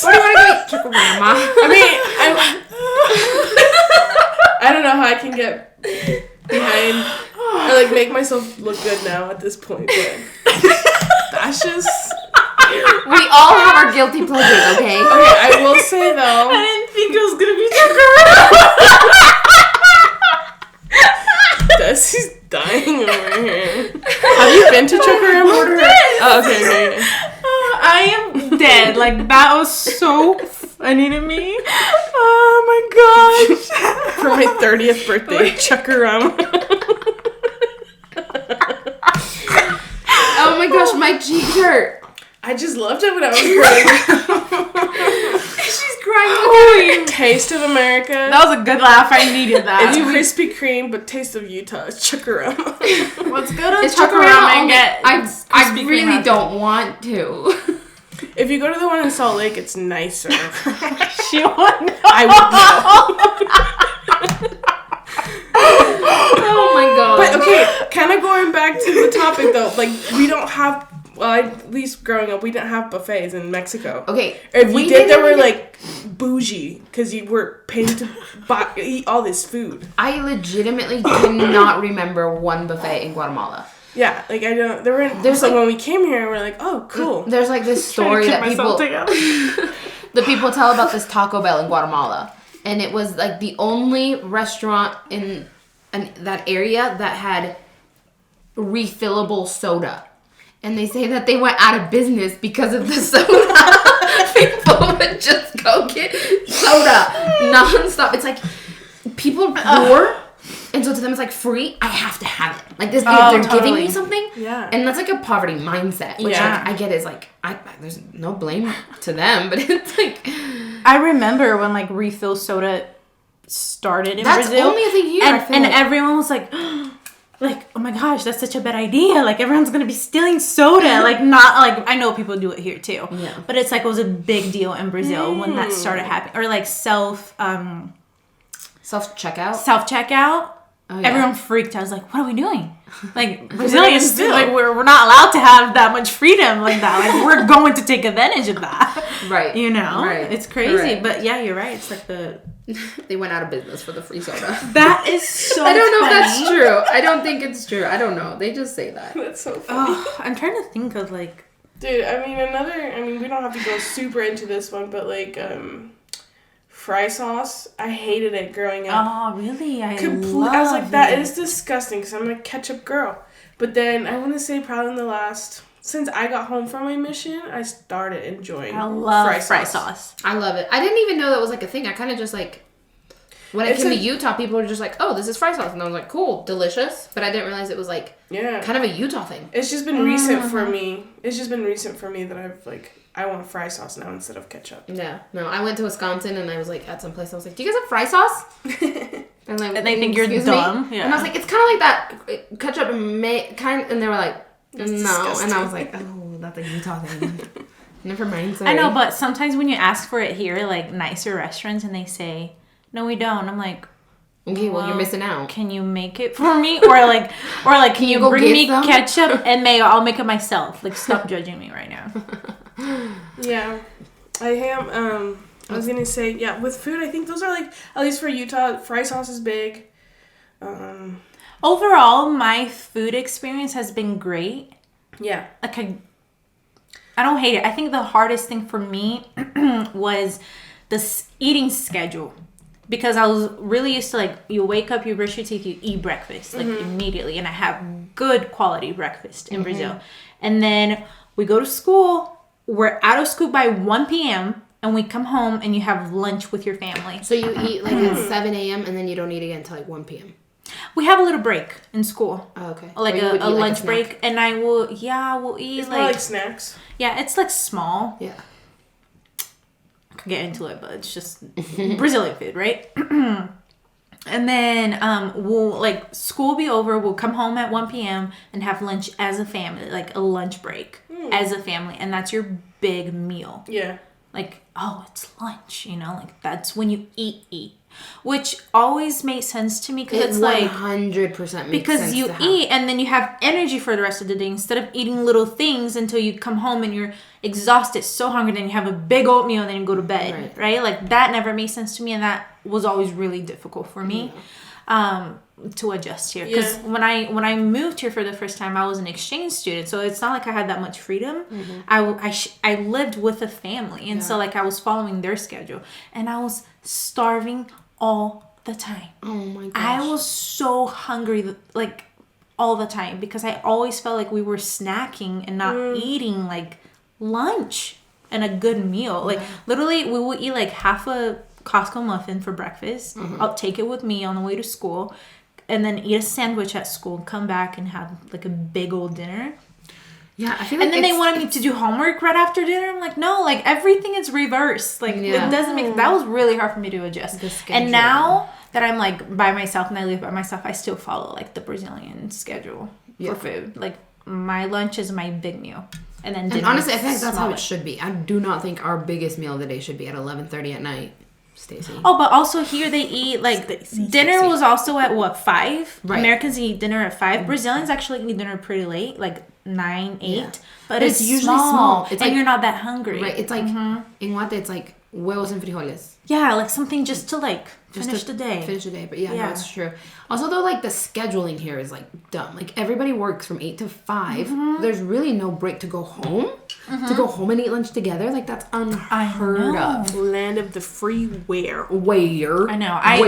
What do you want to go eat? Chuckarama. I mean, I don't know how I can get behind or like make myself look good now at this point, but that's just We all have our guilty pleasures, okay? okay. I will say though, I didn't think it was gonna be Chuckarama. Desi's dying over here. Have you been to Chuckarama? Oh, okay. I am dead. Like, that was so funny to me. Oh my gosh. For my 30th birthday, Chuckarama. gosh, my cheeks hurt. I just loved it when I was growing up. She's crying. Taste of America. That was a good laugh. I needed that. It's Krispy Kreme, but Taste of Utah is Chuckarama. Let's go to It's Chuckarama and get I Krispy Kreme really out don't want to. If you go to the one in Salt Lake, it's nicer. She won. I would know. Oh my god. But okay, kind of going back to the topic though, like we don't have, well, at least growing up, we didn't have buffets in Mexico. Okay. If we did, they were like bougie because you were paying to eat all this food. I legitimately cannot remember one buffet in Guatemala. Yeah, like I don't. There's like when we came here, we're like, oh, cool. There's like this story that people the people tell about this Taco Bell in Guatemala, and it was like the only restaurant in that area that had refillable soda. And they say that they went out of business because of the soda. People would just go get soda nonstop. It's like people are poor, and so to them it's like free. I have to have it. Like this, they're giving me something. Yeah, and that's like a poverty mindset, which like, I get is like there's no blame to them, but it's like I remember when like refill soda started in Brazil. That's only a thing here. And everyone was like, like, oh my gosh, that's such a bad idea. Like, everyone's going to be stealing soda. Like, not, like, I know people do it here, too. Yeah. But it's, like, it was a big deal in Brazil when that started happening. Or, like, self-checkout. Self-checkout. Oh, yeah. Everyone freaked out. I was like, what are we doing? Like, Brazilians, like, we're not allowed to have that much freedom like that. Like, we're going to take advantage of that. Right. You know? Right. It's crazy. Right. But, yeah, you're right. It's like they went out of business for the free soda. That is so I don't know funny. if that's true. I don't think it's true. I don't know. They just say that. That's so funny. Oh, I'm trying to think of, like... Dude, I mean, we don't have to go super into this one, but, like, fry sauce, I hated it growing up. Oh, really? I was like, that is disgusting, because I'm a ketchup girl. But then, I want to say probably since I got home from my mission, I started enjoying fry sauce. I love it. I didn't even know that was like a thing. I kind of just like, when I came to Utah, people were just like, oh, this is fry sauce. And I was like, cool, delicious. But I didn't realize it was like kind of a Utah thing. It's just been recent for me. It's just been recent for me that I've like, I want fry sauce now instead of ketchup. Yeah. No, I went to Wisconsin and I was like at some place. I was like, do you guys have fry sauce? And they think you're dumb. Yeah. And I was like, it's kind of like that ketchup and and they were like, that's no. disgusting. And I was like, oh, that's a Utah thing. Never mind. Sorry. I know, but sometimes when you ask for it here, like nicer restaurants, and they say, no, we don't. I'm like, okay, well, you're missing out. Can you make it for me? Or like, can you bring me ketchup and mayo? I'll make it myself. Like, stop judging me right now. Yeah, I am. I was gonna say, yeah, with food, I think those are like, at least for Utah, fry sauce is big. Overall, my food experience has been great. Yeah. Like, I don't hate it. I think the hardest thing for me was this eating schedule. Because I was really used to, like, you wake up, you brush your teeth, you eat breakfast, like, immediately. And I have good quality breakfast in Brazil. And then we go to school. We're out of school by 1 p.m. And we come home and you have lunch with your family. So you eat, like, at 7 a.m. and then you don't eat again until, like, 1 p.m. We have a little break in school. Oh, okay. Like a lunch break. And we'll eat, it's more like snacks. Yeah, it's, like, small. Yeah. Get into it, but it's just Brazilian food, right? And then we'll like school will be over, we'll come home at 1 p.m. and have lunch as a family, like a lunch break as a family, and that's your big meal. Yeah. Like, oh, it's lunch, you know, like that's when you eat. Which always made sense to me because it's like 100% because you eat and then you have energy for the rest of the day instead of eating little things until you come home and you're exhausted, so hungry, then you have a big old meal and then you go to bed, right? Like that never made sense to me, and that was always really difficult for me to adjust here because when I moved here for the first time, I was an exchange student, so it's not like I had that much freedom. I lived with a family, and so like I was following their schedule, and I was starving all the time. Oh my gosh. I was so hungry, like, all the time because I always felt like we were snacking and not eating, like, lunch and a good meal. Like, literally, we would eat, like, half a Costco muffin for breakfast. I'll take it with me on the way to school and then eat a sandwich at school, come back and have, like, a big old dinner. Yeah, I feel like and then they wanted me to do homework right after dinner. I'm like, no, like everything is reversed. Like it doesn't make. That was really hard for me to adjust. And now that I'm like by myself and I live by myself, I still follow like the Brazilian schedule for food. Like my lunch is my big meal, and then dinner. And honestly, I think that's how it should be. I do not think our biggest meal of the day should be at 11:30 at night. Stacey. Oh, but also here they eat like dinner was also at what 5? Right. Americans eat dinner at 5. Brazilians actually eat dinner pretty late, like 9, 8. Yeah. But it's usually small. It's and like, you're not that hungry. Right. It's like in Guate, it's like huevos and frijoles. Yeah, like something just to like finish the day. Finish the day. But no, it's true. Also, though, like the scheduling here is like dumb. Like everybody works from 8 to 5. There's really no break to go home. To go home and eat lunch together, like that's unheard of. Land of the free where. I know. I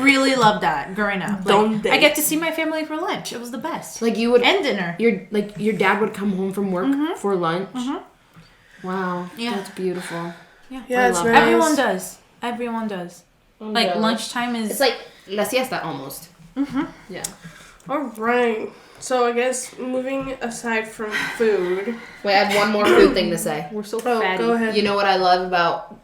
really loved that growing up. Like, I get to see my family for lunch. It was the best. Like you would and dinner. Your dad would come home from work for lunch. Wow, that's beautiful. Yeah, it's nice. Everyone does. Like lunchtime is. It's like la siesta almost. Yeah. All right. So I guess moving aside from food. Wait, I have one more food thing to say. We're so fatty. Go ahead. You know what I love about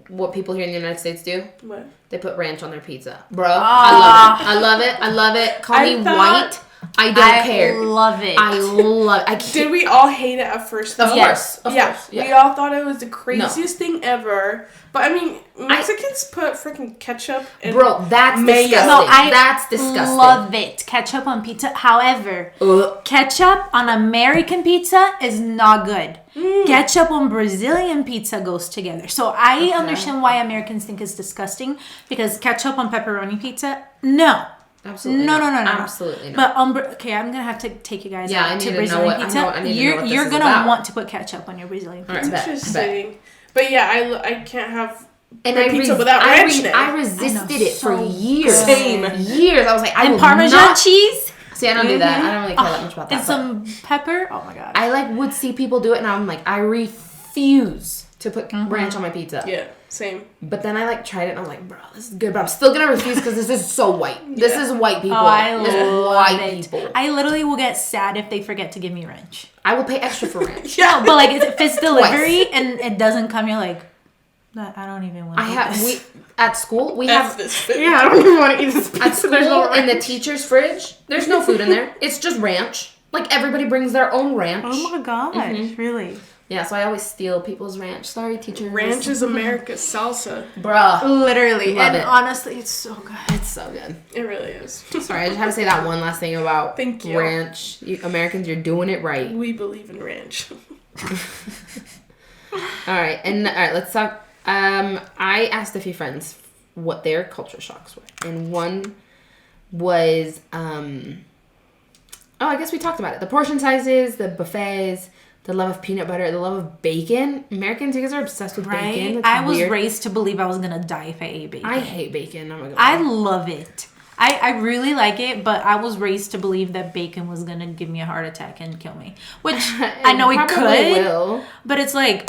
what people here in the United States do? What? They put ranch on their pizza. Bro, I love it. I love it. Call me white. I don't care. I love it. I love it. Did we all hate it at first? Of course. Yeah. We all thought it was the craziest thing ever. But I mean, Mexicans put freaking ketchup and bro, that's mayo. disgusting. No, that's disgusting. Love it. Ketchup on pizza. However, ketchup on American pizza is not good. Ketchup on Brazilian pizza goes together. So I understand why Americans think it's disgusting because ketchup on pepperoni pizza, no. Absolutely no. Absolutely not. But okay, I'm gonna have to take you guys out to Brazilian pizza. You're gonna want to put ketchup on your Brazilian pizza. Right, interesting. But yeah, I can't have pizza without ranch in it. I resisted it for years. Same. Years. I was like, and Parmesan cheese. See, I don't do that. I don't really care that much about that. And some pepper. Oh my god. I would see people do it, and I'm like, I refuse to put ranch on my pizza. Yeah, same. But then I tried it, and I'm like, bro, this is good, but I'm still gonna refuse because this is so white. This is white people. Oh, I love white it. people. I literally will get sad if they forget to give me ranch. I will pay extra for ranch. No, but like if it's delivery and it doesn't come, you're like, I don't even want to eat this. At school we have this food. Yeah, I don't even want to eat this pizza. At school in the teacher's fridge, there's no food in there. It's just ranch. Like everybody brings their own ranch. Oh my gosh, really? Yeah, so I always steal people's ranch. Sorry, teacher. Ranch is America's salsa. Bruh. Literally. Love it. Honestly, it's so good. It's so good. It really is. Sorry, I just had to say that one last thing about Thank you. ranch. Americans, you're doing it right. We believe in ranch. Alright, let's talk. I asked a few friends what their culture shocks were. And one was, I guess we talked about it. The portion sizes, the buffets, the love of peanut butter, the love of bacon. Americans, you guys are obsessed with bacon. That's I was weird. Raised to believe I was going to die if I ate bacon. I hate bacon. Oh my God. I love it. I really like it, but I was raised to believe that bacon was going to give me a heart attack and kill me. Which I know it could. Will. But it's like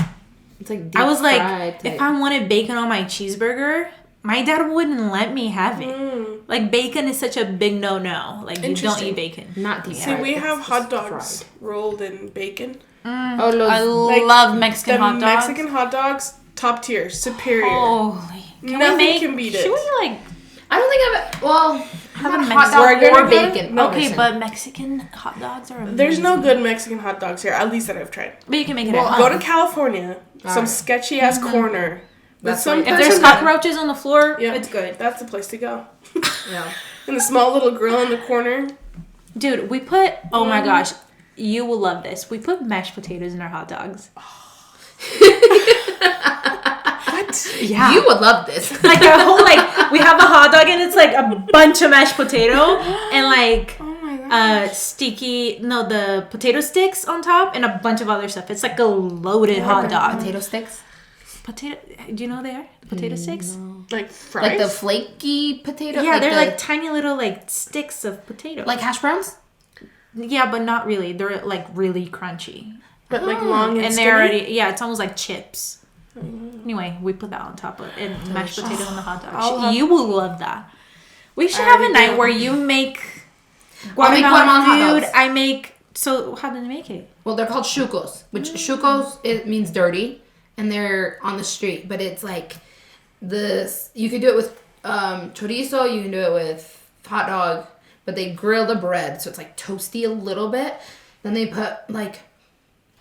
deep I was like, type. if I wanted bacon on my cheeseburger, my dad wouldn't let me have it. Like, bacon is such a big no-no. Like, you don't eat bacon. Not deep See, we have hot dogs rolled in bacon. I love Mexican hot dogs. Mexican hot dogs, top tier, superior. Holy. Nothing can beat it. Should we, like... I don't think have a a hot dog Mexican or bacon. No, okay, but Mexican hot dogs are amazing. There's no good Mexican hot dogs here, at least that I've tried. But you can make it at home. Go to California, some sketchy-ass corner. If there's cockroaches on the floor, it's good. That's the place to go. Yeah. And the small little grill in the corner. Dude, we put... Oh my gosh. You will love this. We put mashed potatoes in our hot dogs. What? Yeah. You would love this. Like a whole, we have a hot dog and it's like a bunch of mashed potato and the potato sticks on top and a bunch of other stuff. It's like a loaded hot dog. Potato sticks? Do you know what they are? Potato sticks? No. Like fries? Like the flaky potato? Yeah, they're tiny little sticks of potato. Like hash browns? Yeah, but not really. They're really crunchy. But long and they're already, it's almost like chips. Anyway, we put that on top of it and mashed potato on the hot dog. You will love that. We should have a night where you make Guatemalan food. I make So how did they make it? Well, they're called chucos, which chucos, it means dirty, and they're on the street. But it's like this. You could do it with chorizo. You can do it with hot dog. But they grill the bread, so it's like toasty a little bit. Then they put like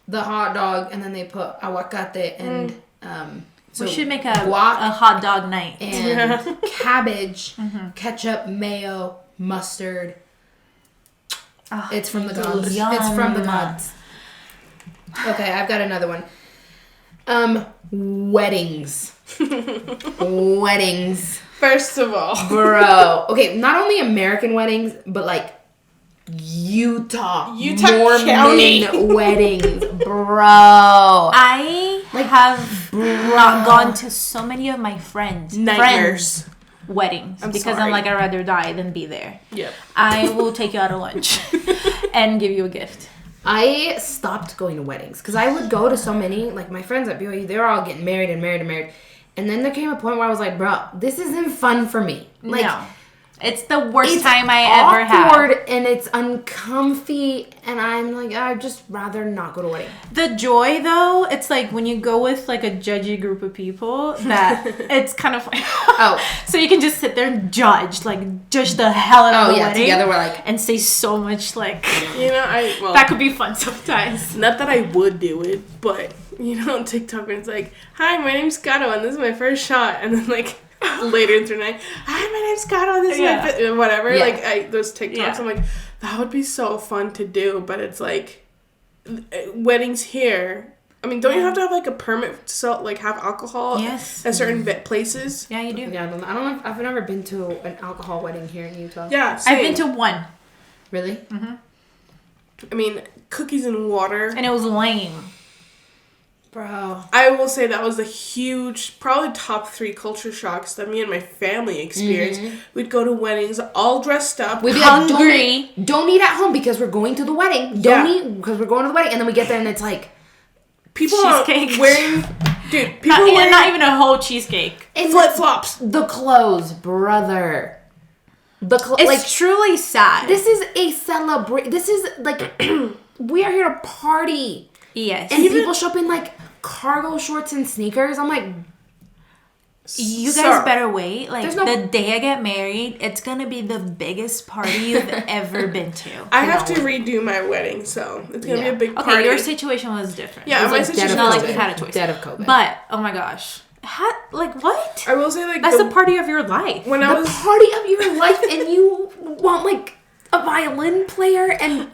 the hot dog, and then they put aguacate and so we should make a guac hot dog night. and cabbage, ketchup, mayo, mustard. Oh, It's from the gods. yum. It's from the gods. Okay, I've got another one. Weddings. Weddings. First of all. Bro. Okay, not only American weddings, but like Utah Mormon County weddings. Bro. I have not gone to so many of my friends' Nightmares. weddings because sorry. I'm like, I'd rather die than be there. Yep. I will take you out to lunch and give you a gift. I stopped going to weddings because I would go to so many, like my friends at BYU, they were all getting married and married and married. And then there came a point where I was like, bro, this isn't fun for me. Like, no. It's the worst it's time I ever had. awkward and it's uncomfy, and I'm like, I'd just rather not go to a wedding. The joy, though, it's like when you go with like a judgy group of people that it's kind of fun. So you can just sit there and judge the hell out of the wedding. Together we're like, and say so much like, You know, that could be fun sometimes. not that I would do it, but you know, on TikTok when it's like, hi, my name's Gato and this is my first shot, and then like later into the night, hi, my name's Gato and this is my whatever. Yeah. Like those TikToks, I'm like, that would be so fun to do, but it's like weddings here. I mean, don't you have to have like a permit to sell, like have alcohol? Yes. At certain places. Yeah, you do. yeah, I don't know. I've never been to an alcohol wedding here in Utah. Yeah, same. I've been to one, Really? Mm-hmm. I mean, cookies and water. and it was lame. Bro. I will say that was a huge, probably top 3 culture shocks that me and my family experienced. We'd go to weddings all dressed up. We'd be Hungry. like, don't eat at home because we're going to the wedding. Don't eat because we're going to the wedding. And then we get there and it's like, People Cheesecake. are wearing, dude, people wearing Not even a whole cheesecake. flip-flops. the clothes, brother. It's like, truly sad. this is a celebration. This is like, we are here to party. Yes. And people show up in like cargo shorts and sneakers. I'm like, You guys Sir. better wait. Like, There's no- the day I get married, it's gonna be the biggest party you've ever been to. I have to redo my wedding, so it's going to be a big party. Okay, your situation was different. Yeah, it was my like dead situation of Not was like you COVID. had a choice. Dead of COVID. But, oh my gosh. What? I will say, like, That's the party of your life. when I the was... party of your life, and you want like a violin player and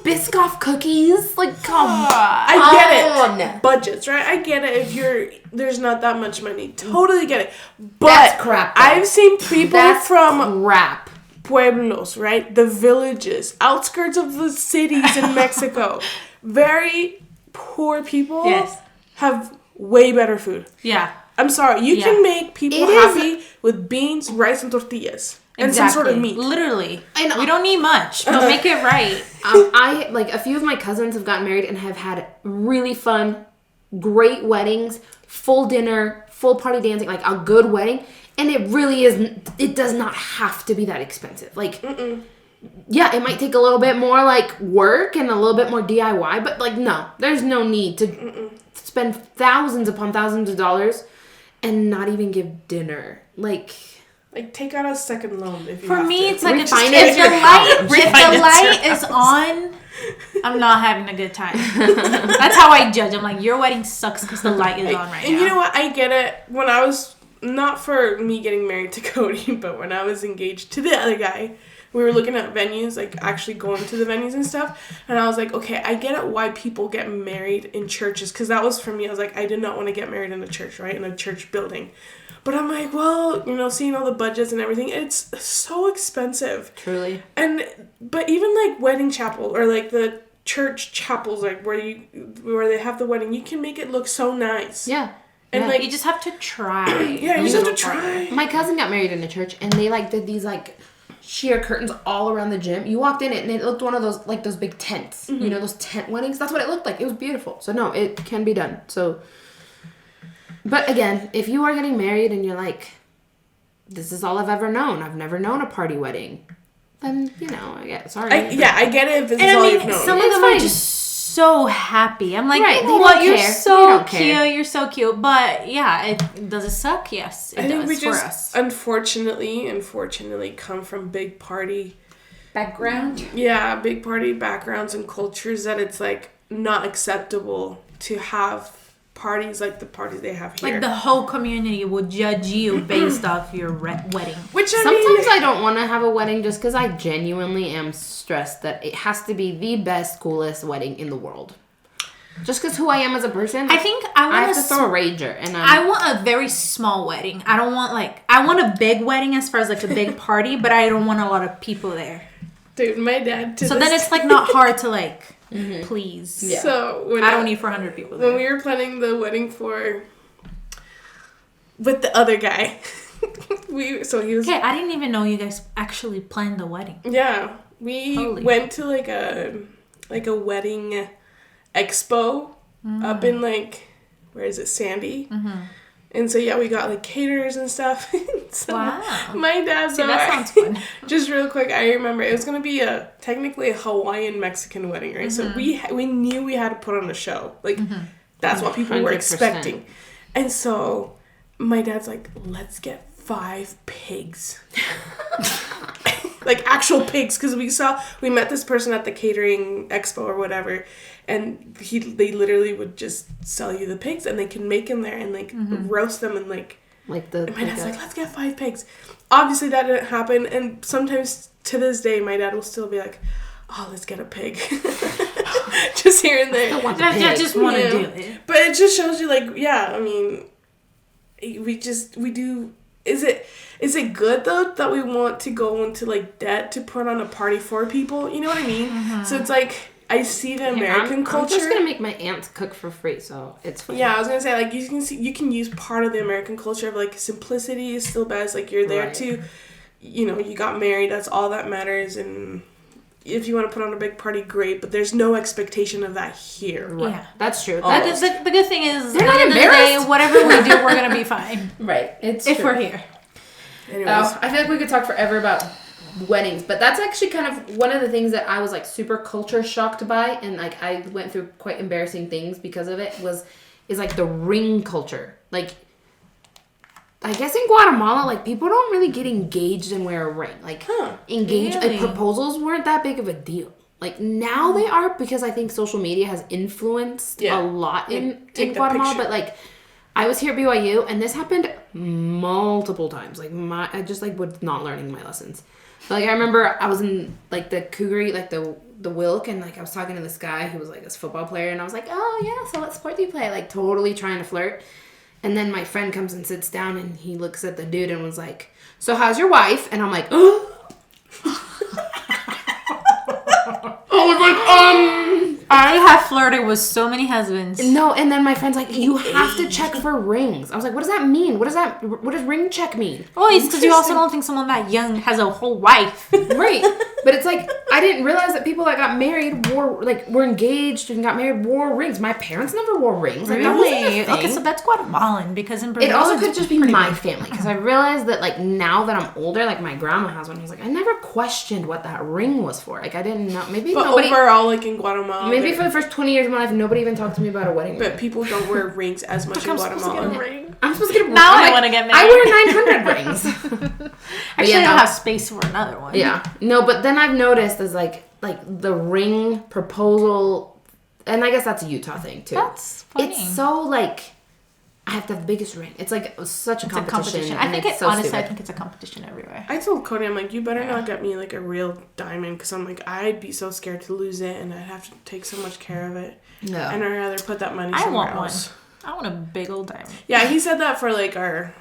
Biscoff cookies. Like, come on. I get it. Budgets, right? I get it if there's not that much money. Totally get it. But That's crap, though. I've seen people from crap. pueblos, right? The villages, outskirts of the cities in Mexico. Very poor people Yes. have way better food. Yeah. I'm sorry. You can make people It is- happy with beans, rice, and tortillas. And some sort of meat. Literally. I know. We don't need much, but make it right. I like a few of my cousins have gotten married and have had really fun, great weddings, full dinner, full party dancing, like a good wedding. And it really isn't. It does not have to be that expensive. Like, yeah, it might take a little bit more like work and a little bit more DIY, but like no, there's no need to spend thousands upon thousands of dollars and not even give dinner. Like, Take out a second loan if you For have me, to. it's like Refinance if your house. the light is on, I'm not having a good time. That's how I judge. I'm like, your wedding sucks because the light is on right And now. you know what? I get it. When I was, not for me getting married to Cody, but when I was engaged to the other guy, we were looking at venues, like actually going to the venues and stuff. And I was like, okay, I get it why people get married in churches. Because that was for me. I was like, I did not want to get married in a church, right? In a church building. But I'm like, well, seeing all the budgets and everything, it's so expensive. truly. But even like wedding chapel or like the church chapels, like where they have the wedding, you can make it look so nice. Yeah. And Yeah. like, You just have to try. yeah, you just have to try. My cousin got married in a church, and they like did these like sheer curtains all around the gym. You walked in it, and it looked one of those like those big tents. You know, those tent weddings. That's what it looked like. It was beautiful. So no, it can be done. So, but again, if you are getting married and you're like, this is all I've ever known. I've never known a party wedding. then, you know, I get sorry. I get it if this And is I all mean, you've known. some of It's them fine. are just so happy. I'm like, Right, you they know don't what? You're care. They so don't cute. care. You're so cute. But yeah, does it suck? Yes, it I think does we for just us. unfortunately come from big party Background. Yeah, big party backgrounds and cultures that it's like not acceptable to have parties like the parties they have here. Like the whole community would judge you based off your wedding. Which Sometimes I don't want to have a wedding just because I genuinely am stressed that it has to be the best, coolest wedding in the world. Just because who I am as a person, I think I have to throw a rager, and I want a very small wedding. I don't want I want a big wedding as far as like a big party, but I don't want a lot of people there. Dude, my dad. So then it's like not hard to like please. Yeah. So when I don't need 400 people there. When we were planning the wedding with the other guy, he was. Okay, I didn't even know you guys actually planned the wedding. Yeah, we went to like a wedding expo up in where is it, Sandy? Mm-hmm. And so yeah, we got like caterers and stuff. So wow. My dad's that sounds fun. Just real quick, I remember it was gonna be technically a Hawaiian Mexican wedding, right? Mm-hmm. So we knew we had to put on a show. Like that's what people were 100%. expecting. And so my dad's like, let's get 5 pigs. Like actual pigs, because we met this person at the catering expo or whatever, and they literally would just sell you the pigs, and they can make them there and roast them and and my dad's like, let's get 5 pigs. Obviously that didn't happen, and sometimes to this day my dad will still be like, oh, let's get a pig. Just here and there. I just want to do it. But it just shows you I mean, we do. Is it good though that we want to go into debt to put on a party for people? You know what I mean? Mm-hmm. So it's I see the American culture. I'm just gonna make my aunts cook for free, so it's fine. Yeah, I was gonna say you can use part of the American culture of simplicity is still best. You're there to, you got married. That's all that matters. And if you want to put on a big party, great. But there's no expectation of that here. Right. Yeah, that's true. The good thing is, they're not embarrassed. Whatever we do, we're gonna be fine. Right. It's if true. we're here. Anyways. I feel like we could talk forever about weddings, but that's actually kind of one of the things that I was super culture shocked by, and I went through quite embarrassing things because of it. Is the ring culture. I guess in Guatemala, people don't really get engaged and wear a ring. Engaged really? Proposals weren't that big of a deal. Now they are, because I think social media has influenced a lot in Guatemala. But I was here at BYU, and this happened multiple times. I just was not learning my lessons. I remember I was in the Cougar, the Wilk, and I was talking to this guy who was this football player, and I was like, oh yeah, so what sport do you play? Totally trying to flirt. And then my friend comes and sits down, and he looks at the dude and was like, so how's your wife? And I'm like, oh. I was I have flirted with so many husbands. No, and then my friend's like, you have to check for rings. I was like, what does that mean? What does ring check mean? Well, it's because you also don't think someone that young has a whole wife. Right. But it's I didn't realize that people that got married were engaged and got married wore rings. My parents never wore rings. Really? Okay, so that's Guatemalan, because in Brazil it also could just be my family, because I realized that now that I'm older, my grandma has one. I was I never questioned what that ring was for. I didn't know. Maybe but nobody, overall, in Guatemala, maybe for the first 20 years of my life, nobody even talked to me about a wedding ring. But people don't wear rings as much in Guatemala. I'm supposed to get a ring. Now I want to get married. I wear 900 rings. Actually, I don't have space for another one. Yeah. No, but then I've noticed as the ring proposal, and I guess that's a Utah thing too. That's funny. It's so I have to have the biggest ring. It's such a competition. I think so honestly, stupid. I think it's a competition everywhere. I told Cody, I'm you better not get me a real diamond, because I'm I'd be so scared to lose it, and I'd have to take so much care of it. No. And I'd rather put that money I somewhere want else. one. I want a big old diamond. Yeah, he said that for our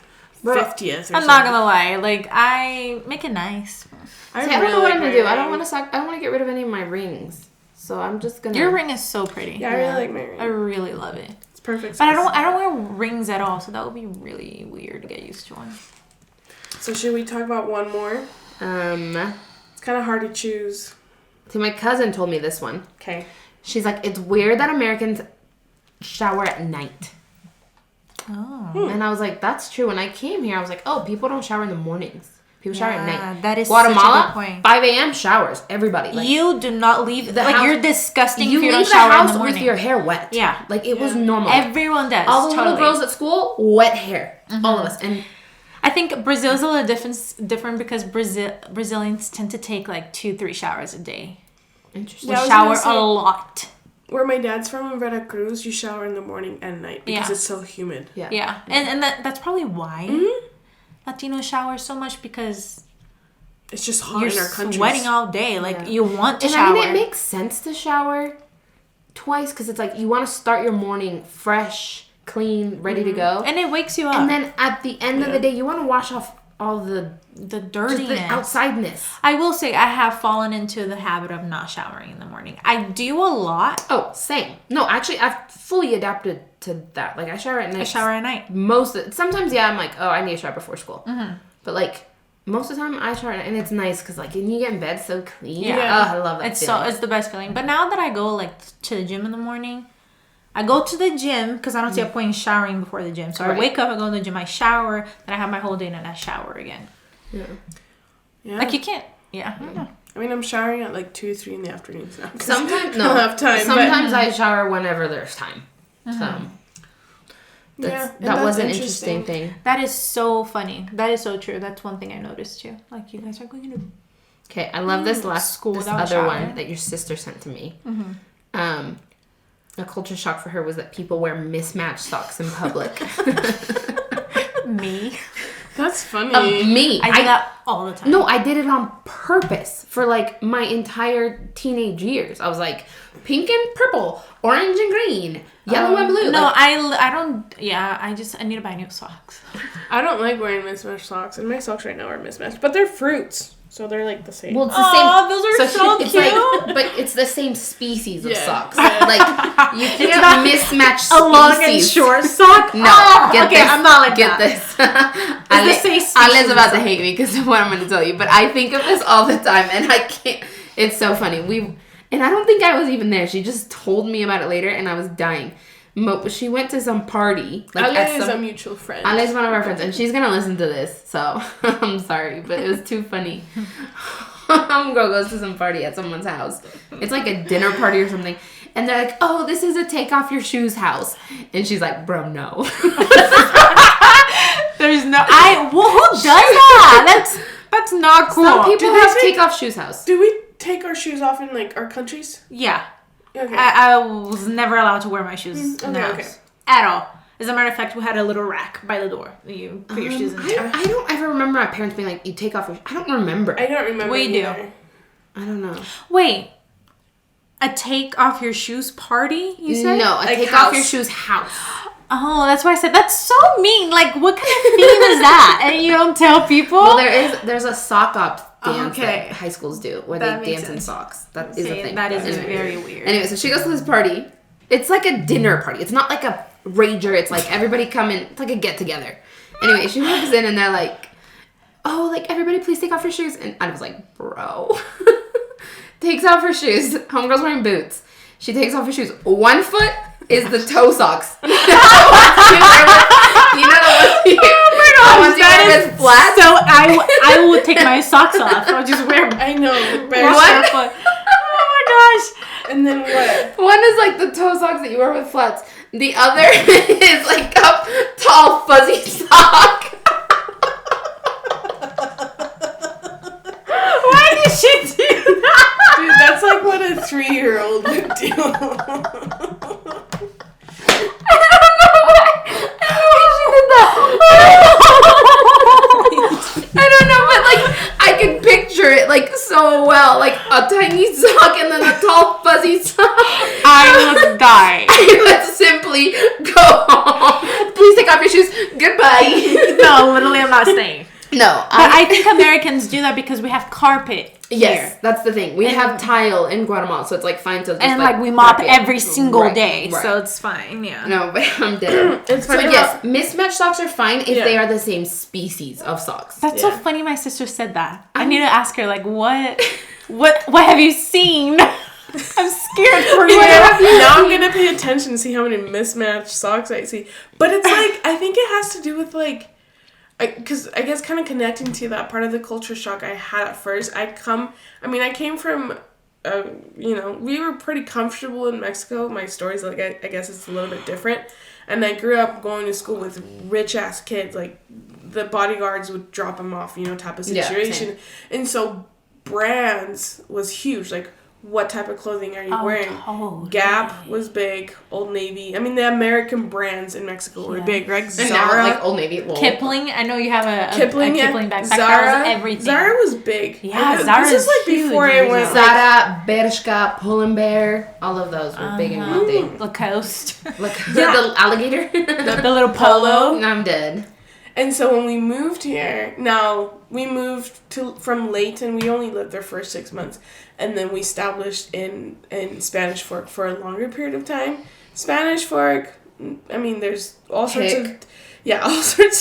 50th. Or I'm not gonna lie. I make it nice. I don't know what I'm gonna do. I don't want to get rid of any of my rings. So I'm just gonna. Your ring is so pretty. Yeah, I really like my ring. I really love it. It's perfect. But I don't wear rings at all, so that would be really weird to get used to one. So should we talk about one more? It's kind of hard to choose. See, my cousin told me this one. Okay. She's it's weird that Americans shower at night. Oh. And I was that's true. When I came here, I was oh, people don't shower in the mornings. People shower at night. That is Guatemala, such a good point. 5 a.m. showers. Everybody. Like, You do not leave. the Like, house- you're disgusting you if you leave don't the shower in house the morning. with your hair wet. Yeah. Like, it was normal. Everyone does. All the little totally. girls at school, wet hair. All of us. And I think Brazil's a little different because Brazilians tend to take like 2-3 showers a day. interesting. We Yeah, I was shower gonna say- a lot. Where my dad's from in Veracruz, you shower in the morning and night because Yeah. it's so humid. Yeah. Yeah. And that's probably why Latinos shower so much, because It's just hot you're in our country. sweating all day. Like, Yeah. you want to And shower. I mean, it makes sense to shower twice because it's like you want to start your morning fresh, clean, ready to go. and it wakes you up. And then at the end of the day, you want to wash off all the the just dirtiness. the outsideness. I will say I have fallen into the habit of not showering in the morning. I do a lot. Oh, same. No, actually, I've fully adapted to that. Like, I shower at night. I shower at night. Sometimes, yeah, I'm like, oh, I need to shower before school. But, like, most of the time, I shower at night. And it's nice because, like, when you get in bed so clean. Yeah. Oh, I love that It's feeling. it's the best feeling. But now that I go like to the gym in the morning, I go to the gym because I don't see a point in showering before the gym. So I Right. wake up, I go to the gym, I shower, then I have my whole day, and then I shower again. Yeah. Yeah. Like, you can't. Yeah. I don't know. I mean, I'm showering at like 2 or 3 in the afternoons now. Sometimes, I no. don't have time. Sometimes I shower whenever there's time. So, but, yeah, and that was that's an interesting thing. That is so funny. That is so true. That's one thing I noticed too. Like, you guys are going to Okay, I love this School this without a other shower. one that your sister sent to me. A culture shock for her was that people wear mismatched socks in public. me. That's funny. Me. I do that all the time. No, I did it on purpose for like my entire teenage years. I was like pink and purple, orange and green, yellow and blue. No, like, I don't. Yeah, I need to buy new socks. I don't like wearing mismatched socks, and my socks right now are mismatched, but they're fruits, so they're like the same. well, it's the Aw, same. those are so it's cute. like, but it's the same species of Yeah. socks. Yeah. Like you can't not mismatch species. A long and short sock. No, Oh, get okay, this. I'm not like get that. this. the same species Ale's about to of hate me because of what I'm going to tell you, but I think of this all the time, and I can't. It's so funny. And I don't think I was even there. She just told me about it later, and I was dying. She went to some party. Like Ale is a mutual friend. Ale is one of our friends, and she's gonna listen to this, so I'm sorry, but it was too funny. Homegirl goes to some party at someone's house. It's like a dinner party or something. And they're like, oh, this is a take off your shoes house. And she's like, bro, no. There's no. Who does that? That's not cool. Some people Do they have say- take off shoes house. Do we take our shoes off in like our countries? Yeah. Okay. I was never allowed to wear my shoes in the okay, house. okay. At all. As a matter of fact, we had a little rack by the door that you put your shoes in. I don't ever remember my parents being like, you take off your I don't remember. I don't remember. We do. either. I don't know. Wait. A take off your shoes party, you said? No, I Like take house. off your shoes house. Oh, that's why I said that's so mean. Like, what kind of theme is that? And you don't tell people? Well, there's a sock up dance Okay. that high schools do where That they makes dance in sense. socks. That is a Okay, thing. that is Anyway. very weird. Anyway, so she goes to this party. It's like a dinner party. It's not like a rager. It's like everybody come in. It's like a get together. Anyway, she walks in and they're like, oh, like everybody please take off your shoes. And I was like, bro. Takes off her shoes. Homegirl's wearing boots. She takes off her shoes. One foot is the toe socks. You know the ones you wear with flats? So I would take my socks off. I would just wear I know. bare What? foot. Oh my gosh. And then what? One is like the toe socks that you wear with flats. The other is like a tall, fuzzy sock. Why did she do that? Dude, that's like what a 3-year-old would do. I don't know why she did that. I don't know, but like I can picture it like so well, like a tiny sock and then a tall, fuzzy sock. I would die. I would simply go home. Please take off your shoes. Goodbye. No, literally, I'm not staying. No, But I think Americans do that because we have carpet yes, here. that's the thing. We have tile in Guatemala, so it's like fine to just And like we mop carpet. every single Right, day, right. so it's fine. Yeah. No, but I'm dead. It's So funny yes, mismatched socks are fine if Yeah. they are the same species of socks. That's so Yeah. funny. My sister said that. I need to ask her, like, what have you seen? I'm scared for you. Now I'm gonna pay attention to see how many mismatched socks I see. But it's like I think it has to do with like because I guess kind of connecting to that part of the culture shock I had at first. I came from, we were pretty comfortable in Mexico. My story's like, I guess it's a little bit different. And I grew up going to school with rich ass kids. Like, the bodyguards would drop them off, type of situation. Yeah, and so brands was huge. Like, what type of clothing are you wearing? Totally. Gap was big. Old Navy. I mean, the American brands in Mexico were big, right? Zara, now, like Old Navy. Kipling. I know you have a Kipling backpack. Zara, that was everything. Zara was big. Yeah, Zara is like huge. Before I went. Zara, Bershka, Pull&Bear, all of those were big and healthy. Lacoste. The alligator. the little polo. I'm dead. And so when we moved here, we moved from Layton. We only lived there for 6 months. And then we established in Spanish Fork for a longer period of time. Spanish Fork, I mean, there's all sorts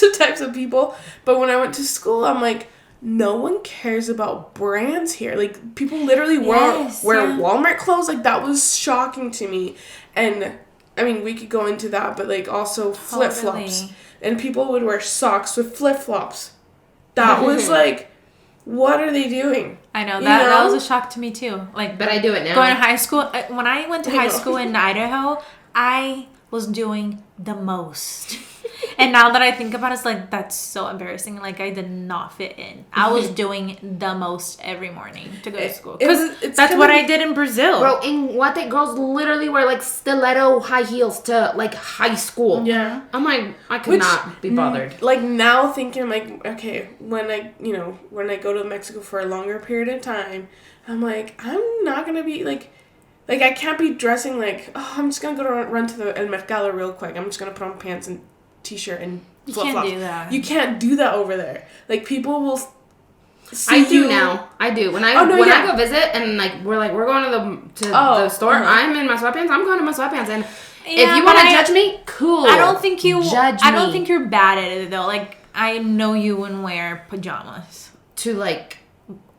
of types of people. But when I went to school, I'm like, no one cares about brands here. Like, people literally wear Walmart clothes. Like, that was shocking to me. And, I mean, we could go into that, but, like, also flip-flops. And people would wear socks with flip-flops. That was, like, what are they doing? I know, that was a shock to me, too. Like, but I do it now. Going to high school, when I went to high school in Idaho, I was doing the most. And now that I think about it, it's like, that's so embarrassing. Like, I did not fit in. I was doing the most every morning to go to school. Because that's what I did in Brazil. Bro, in Guate, girls literally wear, like, stiletto high heels to, like, high school. Yeah. I'm like, I could not be bothered. Like, now thinking, like, okay, when I go to Mexico for a longer period of time, I'm like, I'm not going to be, like, I can't be dressing like, oh, I'm just going to go to run to the El Mercado real quick. I'm just going to put on pants and t-shirt and flip-flops. You can't do that. You can't do that over there. Like, people will see I do now. I do. When I go visit and, like, we're going to the store, I'm in my sweatpants. I'm going to my sweatpants. And if you want to judge me, cool. I don't think I don't think you're bad at it, though. Like, I know you wouldn't wear pajamas to, like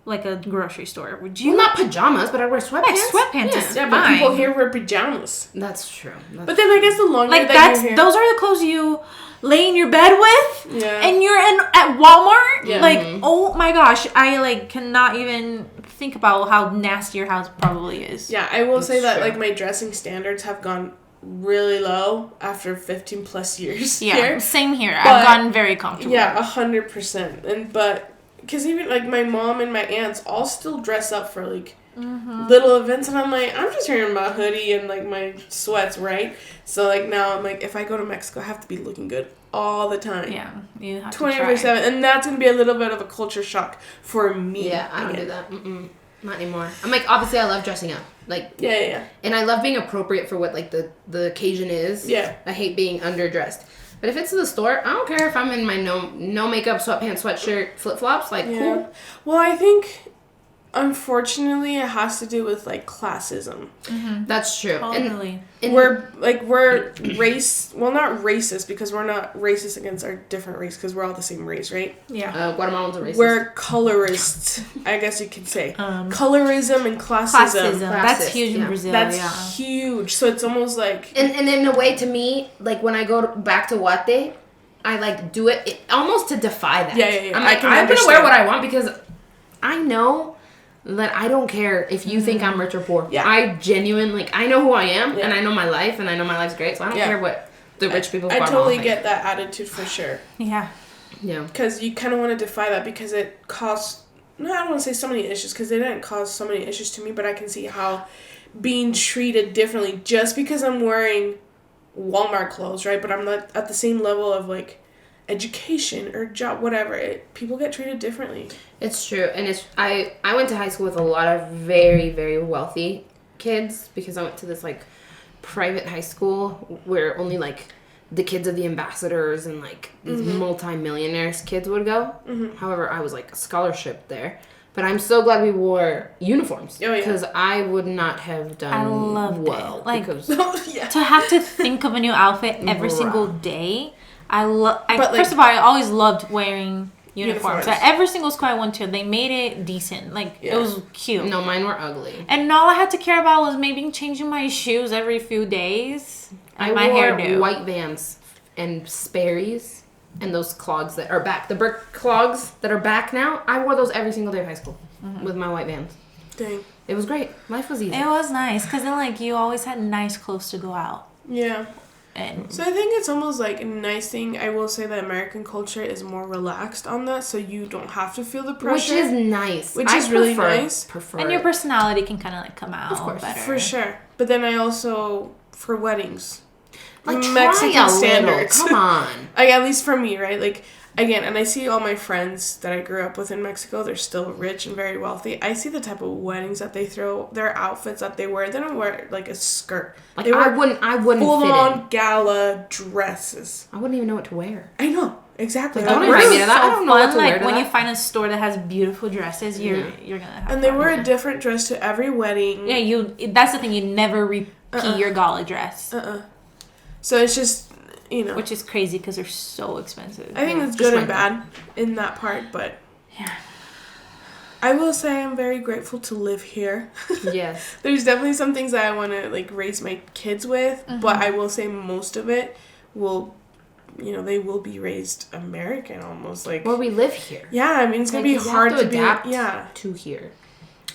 a grocery store. Would you? Well, not pajamas, but I wear sweatpants. Like, sweatpants is but fine. people here wear pajamas. That's true. But then I guess the longer those are the clothes you lay in your bed with. Yeah. And you're at Walmart. Yeah. Like, oh my gosh, I cannot even think about how nasty your house probably is. Yeah, I will say that like my dressing standards have gone really low after 15 plus years. Yeah, here. Same here. I've gotten very comfortable. Yeah, 100%. But because even, like, my mom and my aunts all still dress up for, like, little events. And I'm like, I'm just wearing my hoodie and, like, my sweats, right? So, like, now I'm like, if I go to Mexico, I have to be looking good all the time. Yeah, you have 24/7. And that's going to be a little bit of a culture shock for me. Yeah, I don't do that. Not anymore. I'm like, obviously, I love dressing up. Like, yeah. And I love being appropriate for what, like, the occasion is. Yeah. I hate being underdressed. But if it's in the store, I don't care if I'm in my no makeup, sweatpants, sweatshirt, flip-flops. Like, cool. Well, I think, unfortunately, it has to do with, like, classism. Mm-hmm. That's true. Totally. And we're race... Well, not racist, because we're not racist against our different race, because we're all the same race, right? Yeah. Guatemalans are racist. We're colorists, I guess you could say. Colorism and classism. That's huge in Brazil. That's huge. So it's almost like... And in a way, to me, like, when I go back to Guate, I, like, do it almost to defy that. Yeah. I'm like, I'm going to wear what I want because I know that I don't care if you think I'm rich or poor. Yeah. I genuinely, like, I know who I am, and I know my life, and I know my life's great, so I don't care what the rich people I totally get that attitude for sure. Yeah. Because you kind of want to defy that because it caused... No, I don't want to say so many issues because they didn't cause so many issues to me, but I can see how being treated differently just because I'm wearing Walmart clothes, right? But I'm not at the same level of, like, education or job, whatever. People get treated differently. It's true. And I went to high school with a lot of very, very wealthy kids because I went to this, like, private high school where only, like, the kids of the ambassadors and, like, these multi-millionaires kids would go. Mm-hmm. However, I was, like, a scholarship there. But I'm so glad we wore uniforms. Oh, yeah. Because I would not have done well. Like, to have to think of a new outfit every single day. First of all, I always loved wearing uniforms. At every single school I went to, they made it decent. Like, it was cute. No, mine were ugly. And all I had to care about was maybe changing my shoes every few days. And I wore white Vans and Sperry's and those clogs that are back, the brick clogs that are back now, I wore those every single day of high school with my white Vans. Dang. It was great. Life was easy. It was nice because then like you always had nice clothes to go out. Yeah. And So I think it's almost like a nice thing. I will say that American culture is more relaxed on that, so you don't have to feel the pressure. Which is nice. Which is really nice. and your personality can kind of like come out Of course. better. For sure. But then I also, for weddings, like Mexican try a standards. Little. Come on. Like, at least for me, right? Like, again, and I see all my friends that I grew up with in Mexico, they're still rich and very wealthy. I see the type of weddings that they throw, their outfits that they wear. They don't wear like a skirt. Like they wear I wouldn't full fit on in. gala dresses. I wouldn't even know what to wear. I know. Exactly. Like, don't Like, invite me to So that. I don't know what fun, to wear like to when that. you find a store that has beautiful dresses, you're gonna have and they fun. wear a different dress to every wedding. Yeah, that's the thing. You never repeat your gala dress, So it's just, you know. which is crazy because they're so expensive. I think it's Just good and rent bad in that part, but Yeah. I will say I'm very grateful to live here. Yes. There's definitely some things that I want to like raise my kids with, but I will say most of it will, they will be raised American almost. Like, Well, we live here. yeah, I mean it's gonna be you have hard to adapt be. Yeah. to here.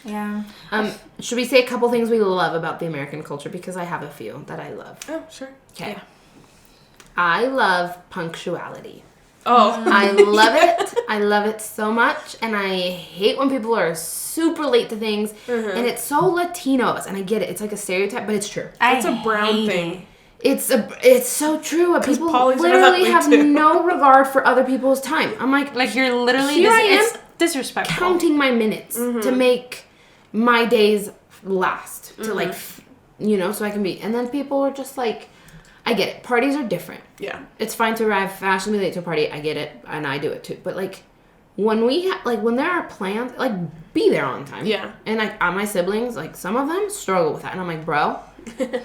Yeah. Should we say a couple things we love about the American culture? Because I have a few that I love. Oh, sure. Okay. Yeah. I love punctuality. Oh. I love it. I love it so much. And I hate when people are super late to things. And it's so Latino of us. And I get it. It's like a stereotype, but it's true. It's a brown thing. It's so true. People Polly's literally that have way too. no regard for other people's time. I'm Like you're literally Here I am it's disrespectful. counting my minutes to make my days last. To like, so I can be. And then people are just like, I get it. Parties are different. Yeah. It's fine to arrive fashionably late to a party. I get it, and I do it too. But like, when when there are plans, like be there on time. Yeah. And like my siblings, like some of them struggle with that, and I'm like, bro,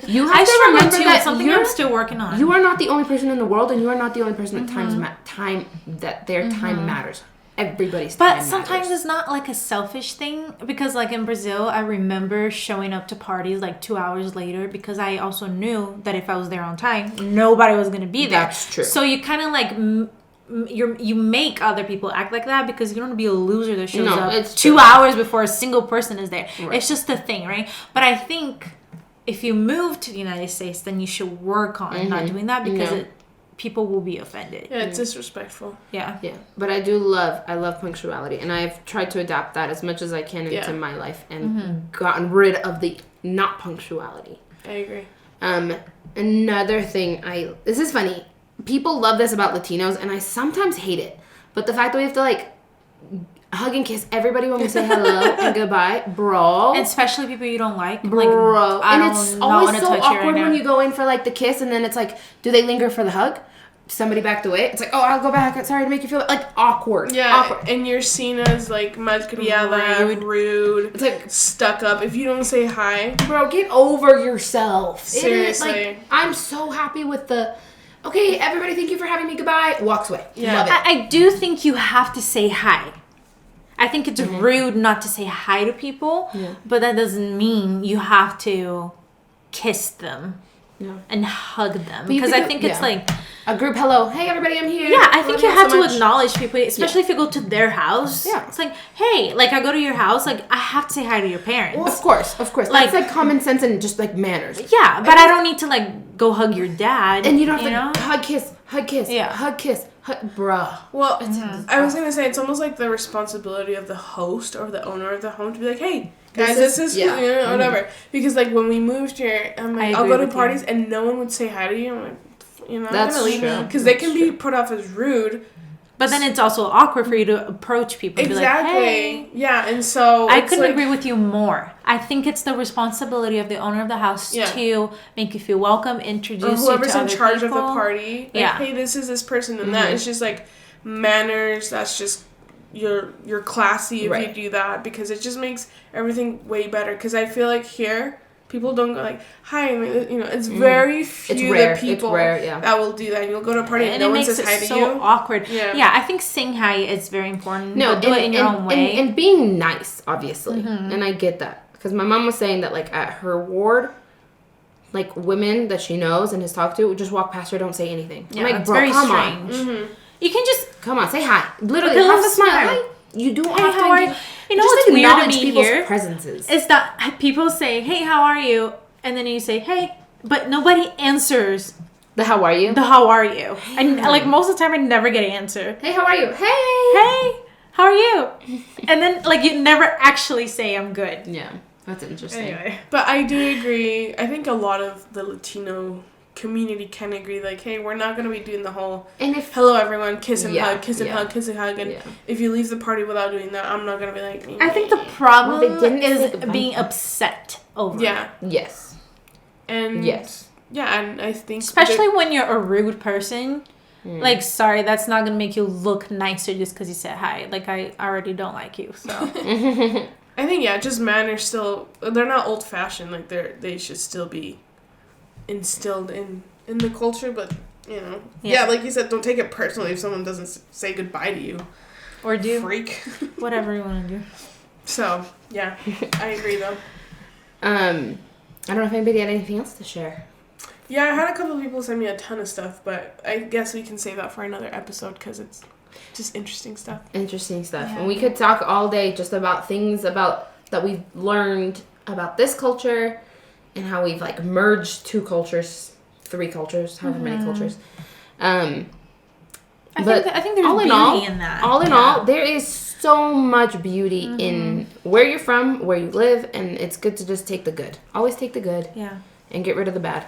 you have I to struggle remember too. that It's something I'm still working on. you are not the only person in the world, and you are not the only person that their time matters. Everybody's But time sometimes matters. it's not like a selfish thing because like in Brazil, I remember showing up to parties like 2 hours later because I also knew that if I was there on time, nobody was going to be there. That's true. So you kind of like you make other people act like that because you don't want to be a loser that shows up it's 2 true. hours before a single person is there. Right. It's just a thing, right? But I think if you move to the United States, then you should work on not doing that because people will be offended. Yeah, it's disrespectful. Yeah. Yeah, but I love punctuality, and I've tried to adapt that as much as I can into my life, and gotten rid of the not punctuality. I agree. Another thing, this is funny. People love this about Latinos, and I sometimes hate it. But the fact that we have to like hug and kiss everybody when we say hello and goodbye, bro. And especially people you don't like. Bro, Like, and it's always so awkward when you go in for like the kiss, and then it's like, do they linger for the hug? Somebody backed away. It's like, oh, I'll go back. Sorry to make you feel like awkward. Yeah, awkward. and you're seen as like malcriada, rude. It's like stuck up. If you don't say hi, bro, get over yourself. Seriously. It is, like, I'm so happy with the, okay, everybody, thank you for having me. Goodbye. Walks away. Yeah. Love it. I do think you have to say hi. I think it's rude not to say hi to people, but that doesn't mean you have to kiss them and hug them. Because I think it's like a group hello. Hey, everybody, I'm here. yeah, I think you have so to much. acknowledge people, especially if you go to their house. Yeah. It's like, hey, like I go to your house, like I have to say hi to your parents. Well, of course. Like- That's like common sense and just like manners. Yeah, but I don't need to like go hug your dad. And you don't have to hug, kiss, Yeah. hug, kiss, bruh. well, I was gonna say it's almost like the responsibility of the host or the owner of the home to be like, hey, guys, this is whatever. Because like when we moved here, I'm like, I'll go to parties and no one would say hi to you. I'm like, I'm That's gonna leave true. because they can be put off as rude. But then it's also awkward for you to approach people and Exactly. be like, hey. Yeah, and so I it's couldn't like, agree with you more. I think it's the responsibility of the owner of the house to make you feel welcome, introduce or you whoever's to in other charge people. of the party. Like, hey, this is this person and that. It's just like manners. That's just you're classy if you do that because it just makes everything way better. Because I feel like here people don't go like, hi, it's very few the people that will do that. You'll go to a party and no one says hi to so you. Awkward. Yeah, I think saying hi is very important. No, but do it in your own way. And being nice, obviously. And I get that. Because my mom was saying that, like, at her ward, like, women that she knows and has talked to would just walk past her, don't say anything. Yeah, I'm like, it's bro, very come strange. on. You can just Come on, say hi. Literally, With a have little to smile. smile. Hi. You don't Hey, have how to are you? You know just what's weird to acknowledge me people's here presences. is that people say, "Hey, how are you?" and then you say, "Hey," but nobody answers The how are you? the "How are you?" And like most of the time, I never get an answer. Hey, how are you? Hey. Hey, how are you? And then like you never actually say I'm good. Yeah, that's interesting. Anyway. But I do agree. I think a lot of the Latino community can agree, like, hey, we're not going to be doing the whole, And if hello, everyone, kiss and Yeah, hug, kiss and yeah. hug, kiss and hug. And Yeah. if you leave the party without doing that, I'm not going to be like, I think the problem Well, they didn't say is goodbye. being upset over it. yeah. yes, And yes, yeah, and I think Especially when you're a rude person. Like, sorry, that's not gonna make you look nicer just because you said hi. Like, I already don't like you, so. I think, yeah, just manners still, they're not old fashioned, like they should still be instilled in the culture, but you know, yeah, like you said, don't take it personally if someone doesn't say goodbye to you. Or do. Freak. Whatever you want to do. So, yeah, I agree though. I don't know if anybody had anything else to share. Yeah, I had a couple of people send me a ton of stuff, but I guess we can save that for another episode because it's just interesting stuff. Interesting stuff. Yeah. And we could talk all day just about things about that we've learned about this culture and how we've like merged 2 cultures, 3 cultures, however many cultures. I But think there's all beauty in all, in that. all in all, there is so much beauty in where you're from, where you live, and it's good to just take the good. Always take the good Yeah. and get rid of the bad.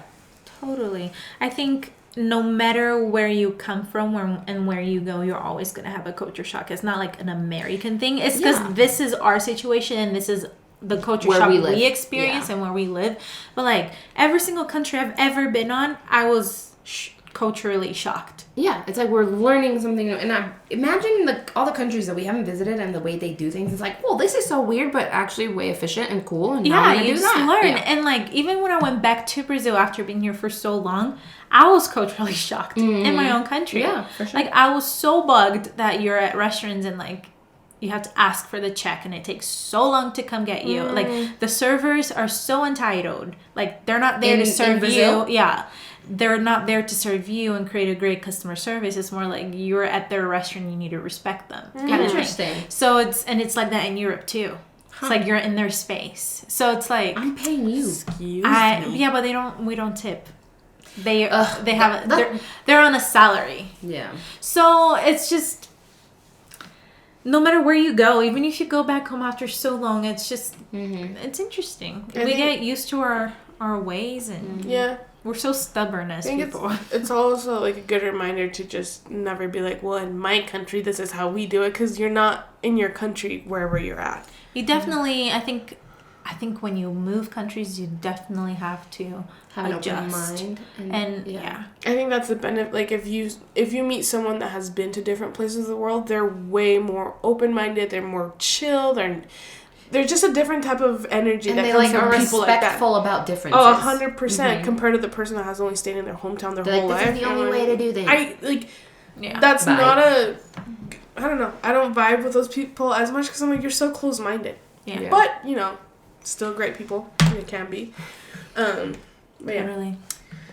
Totally. I think no matter where you come from and where you go, you're always going to have a culture shock. It's not like an American thing. It's because this is our situation and this is the culture Where shock we live. we experience and where we live. But like every single country I've ever been on, I was culturally shocked. Yeah, it's like we're learning something new. And I imagine all the countries that we haven't visited and the way they do things. It's like, well, this is so weird, but actually way efficient and cool. And now I'm Yeah, gonna you do just that. learn. Yeah. And like even when I went back to Brazil after being here for so long, I was culturally shocked in my own country. Yeah, for sure. Like I was so bugged that you're at restaurants and like you have to ask for the check and it takes so long to come get you. Like the servers are so entitled. Like they're not there to serve Brazil? you. Yeah. They're not there to serve you and create a great customer service. It's more like you're at their restaurant, you need to respect them. Kind of Interesting. thing. So it's like that in Europe too. It's like you're in their space. So it's like I'm paying you. yeah, but we don't tip. They have they're on a salary. Yeah. So it's just no matter where you go, even if you go back home after so long, it's just it's interesting. We get used to our ways and we're so stubborn as people. It's also like a good reminder to just never be like, well, in my country, this is how we do it, because you're not in your country wherever you're at. You definitely, I think when you move countries, you definitely have to Have an adjust. open mind. And yeah. I think that's the benefit. Like if you meet someone that has been to different places of the world, they're way more open-minded. They're more chill. They're just a different type of energy And that they comes like are from people like that. respectful about differences. Oh, 100% compared to the person that has only stayed in their hometown their They're whole like, life. this is the only way to do things. That's Bye. not I don't know. I don't vibe with those people as much because I'm like, you're so close-minded. Yeah. But, still great people. They can be. But yeah. Really.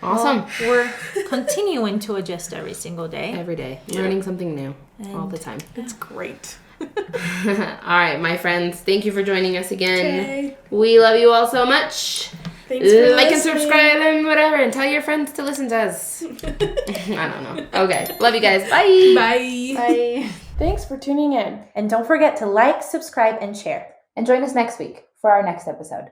Awesome. Well, we're continuing to adjust every single day. Every day. Learning something new all the time. It's great. All right, my friends. Thank you for joining us again. Okay. We love you all so much. Thanks for Like and listening. subscribe and whatever. And tell your friends to listen to us. I don't know. Okay. Love you guys. Bye. Bye. Bye. Thanks for tuning in. And don't forget to like, subscribe, and share. And join us next week for our next episode.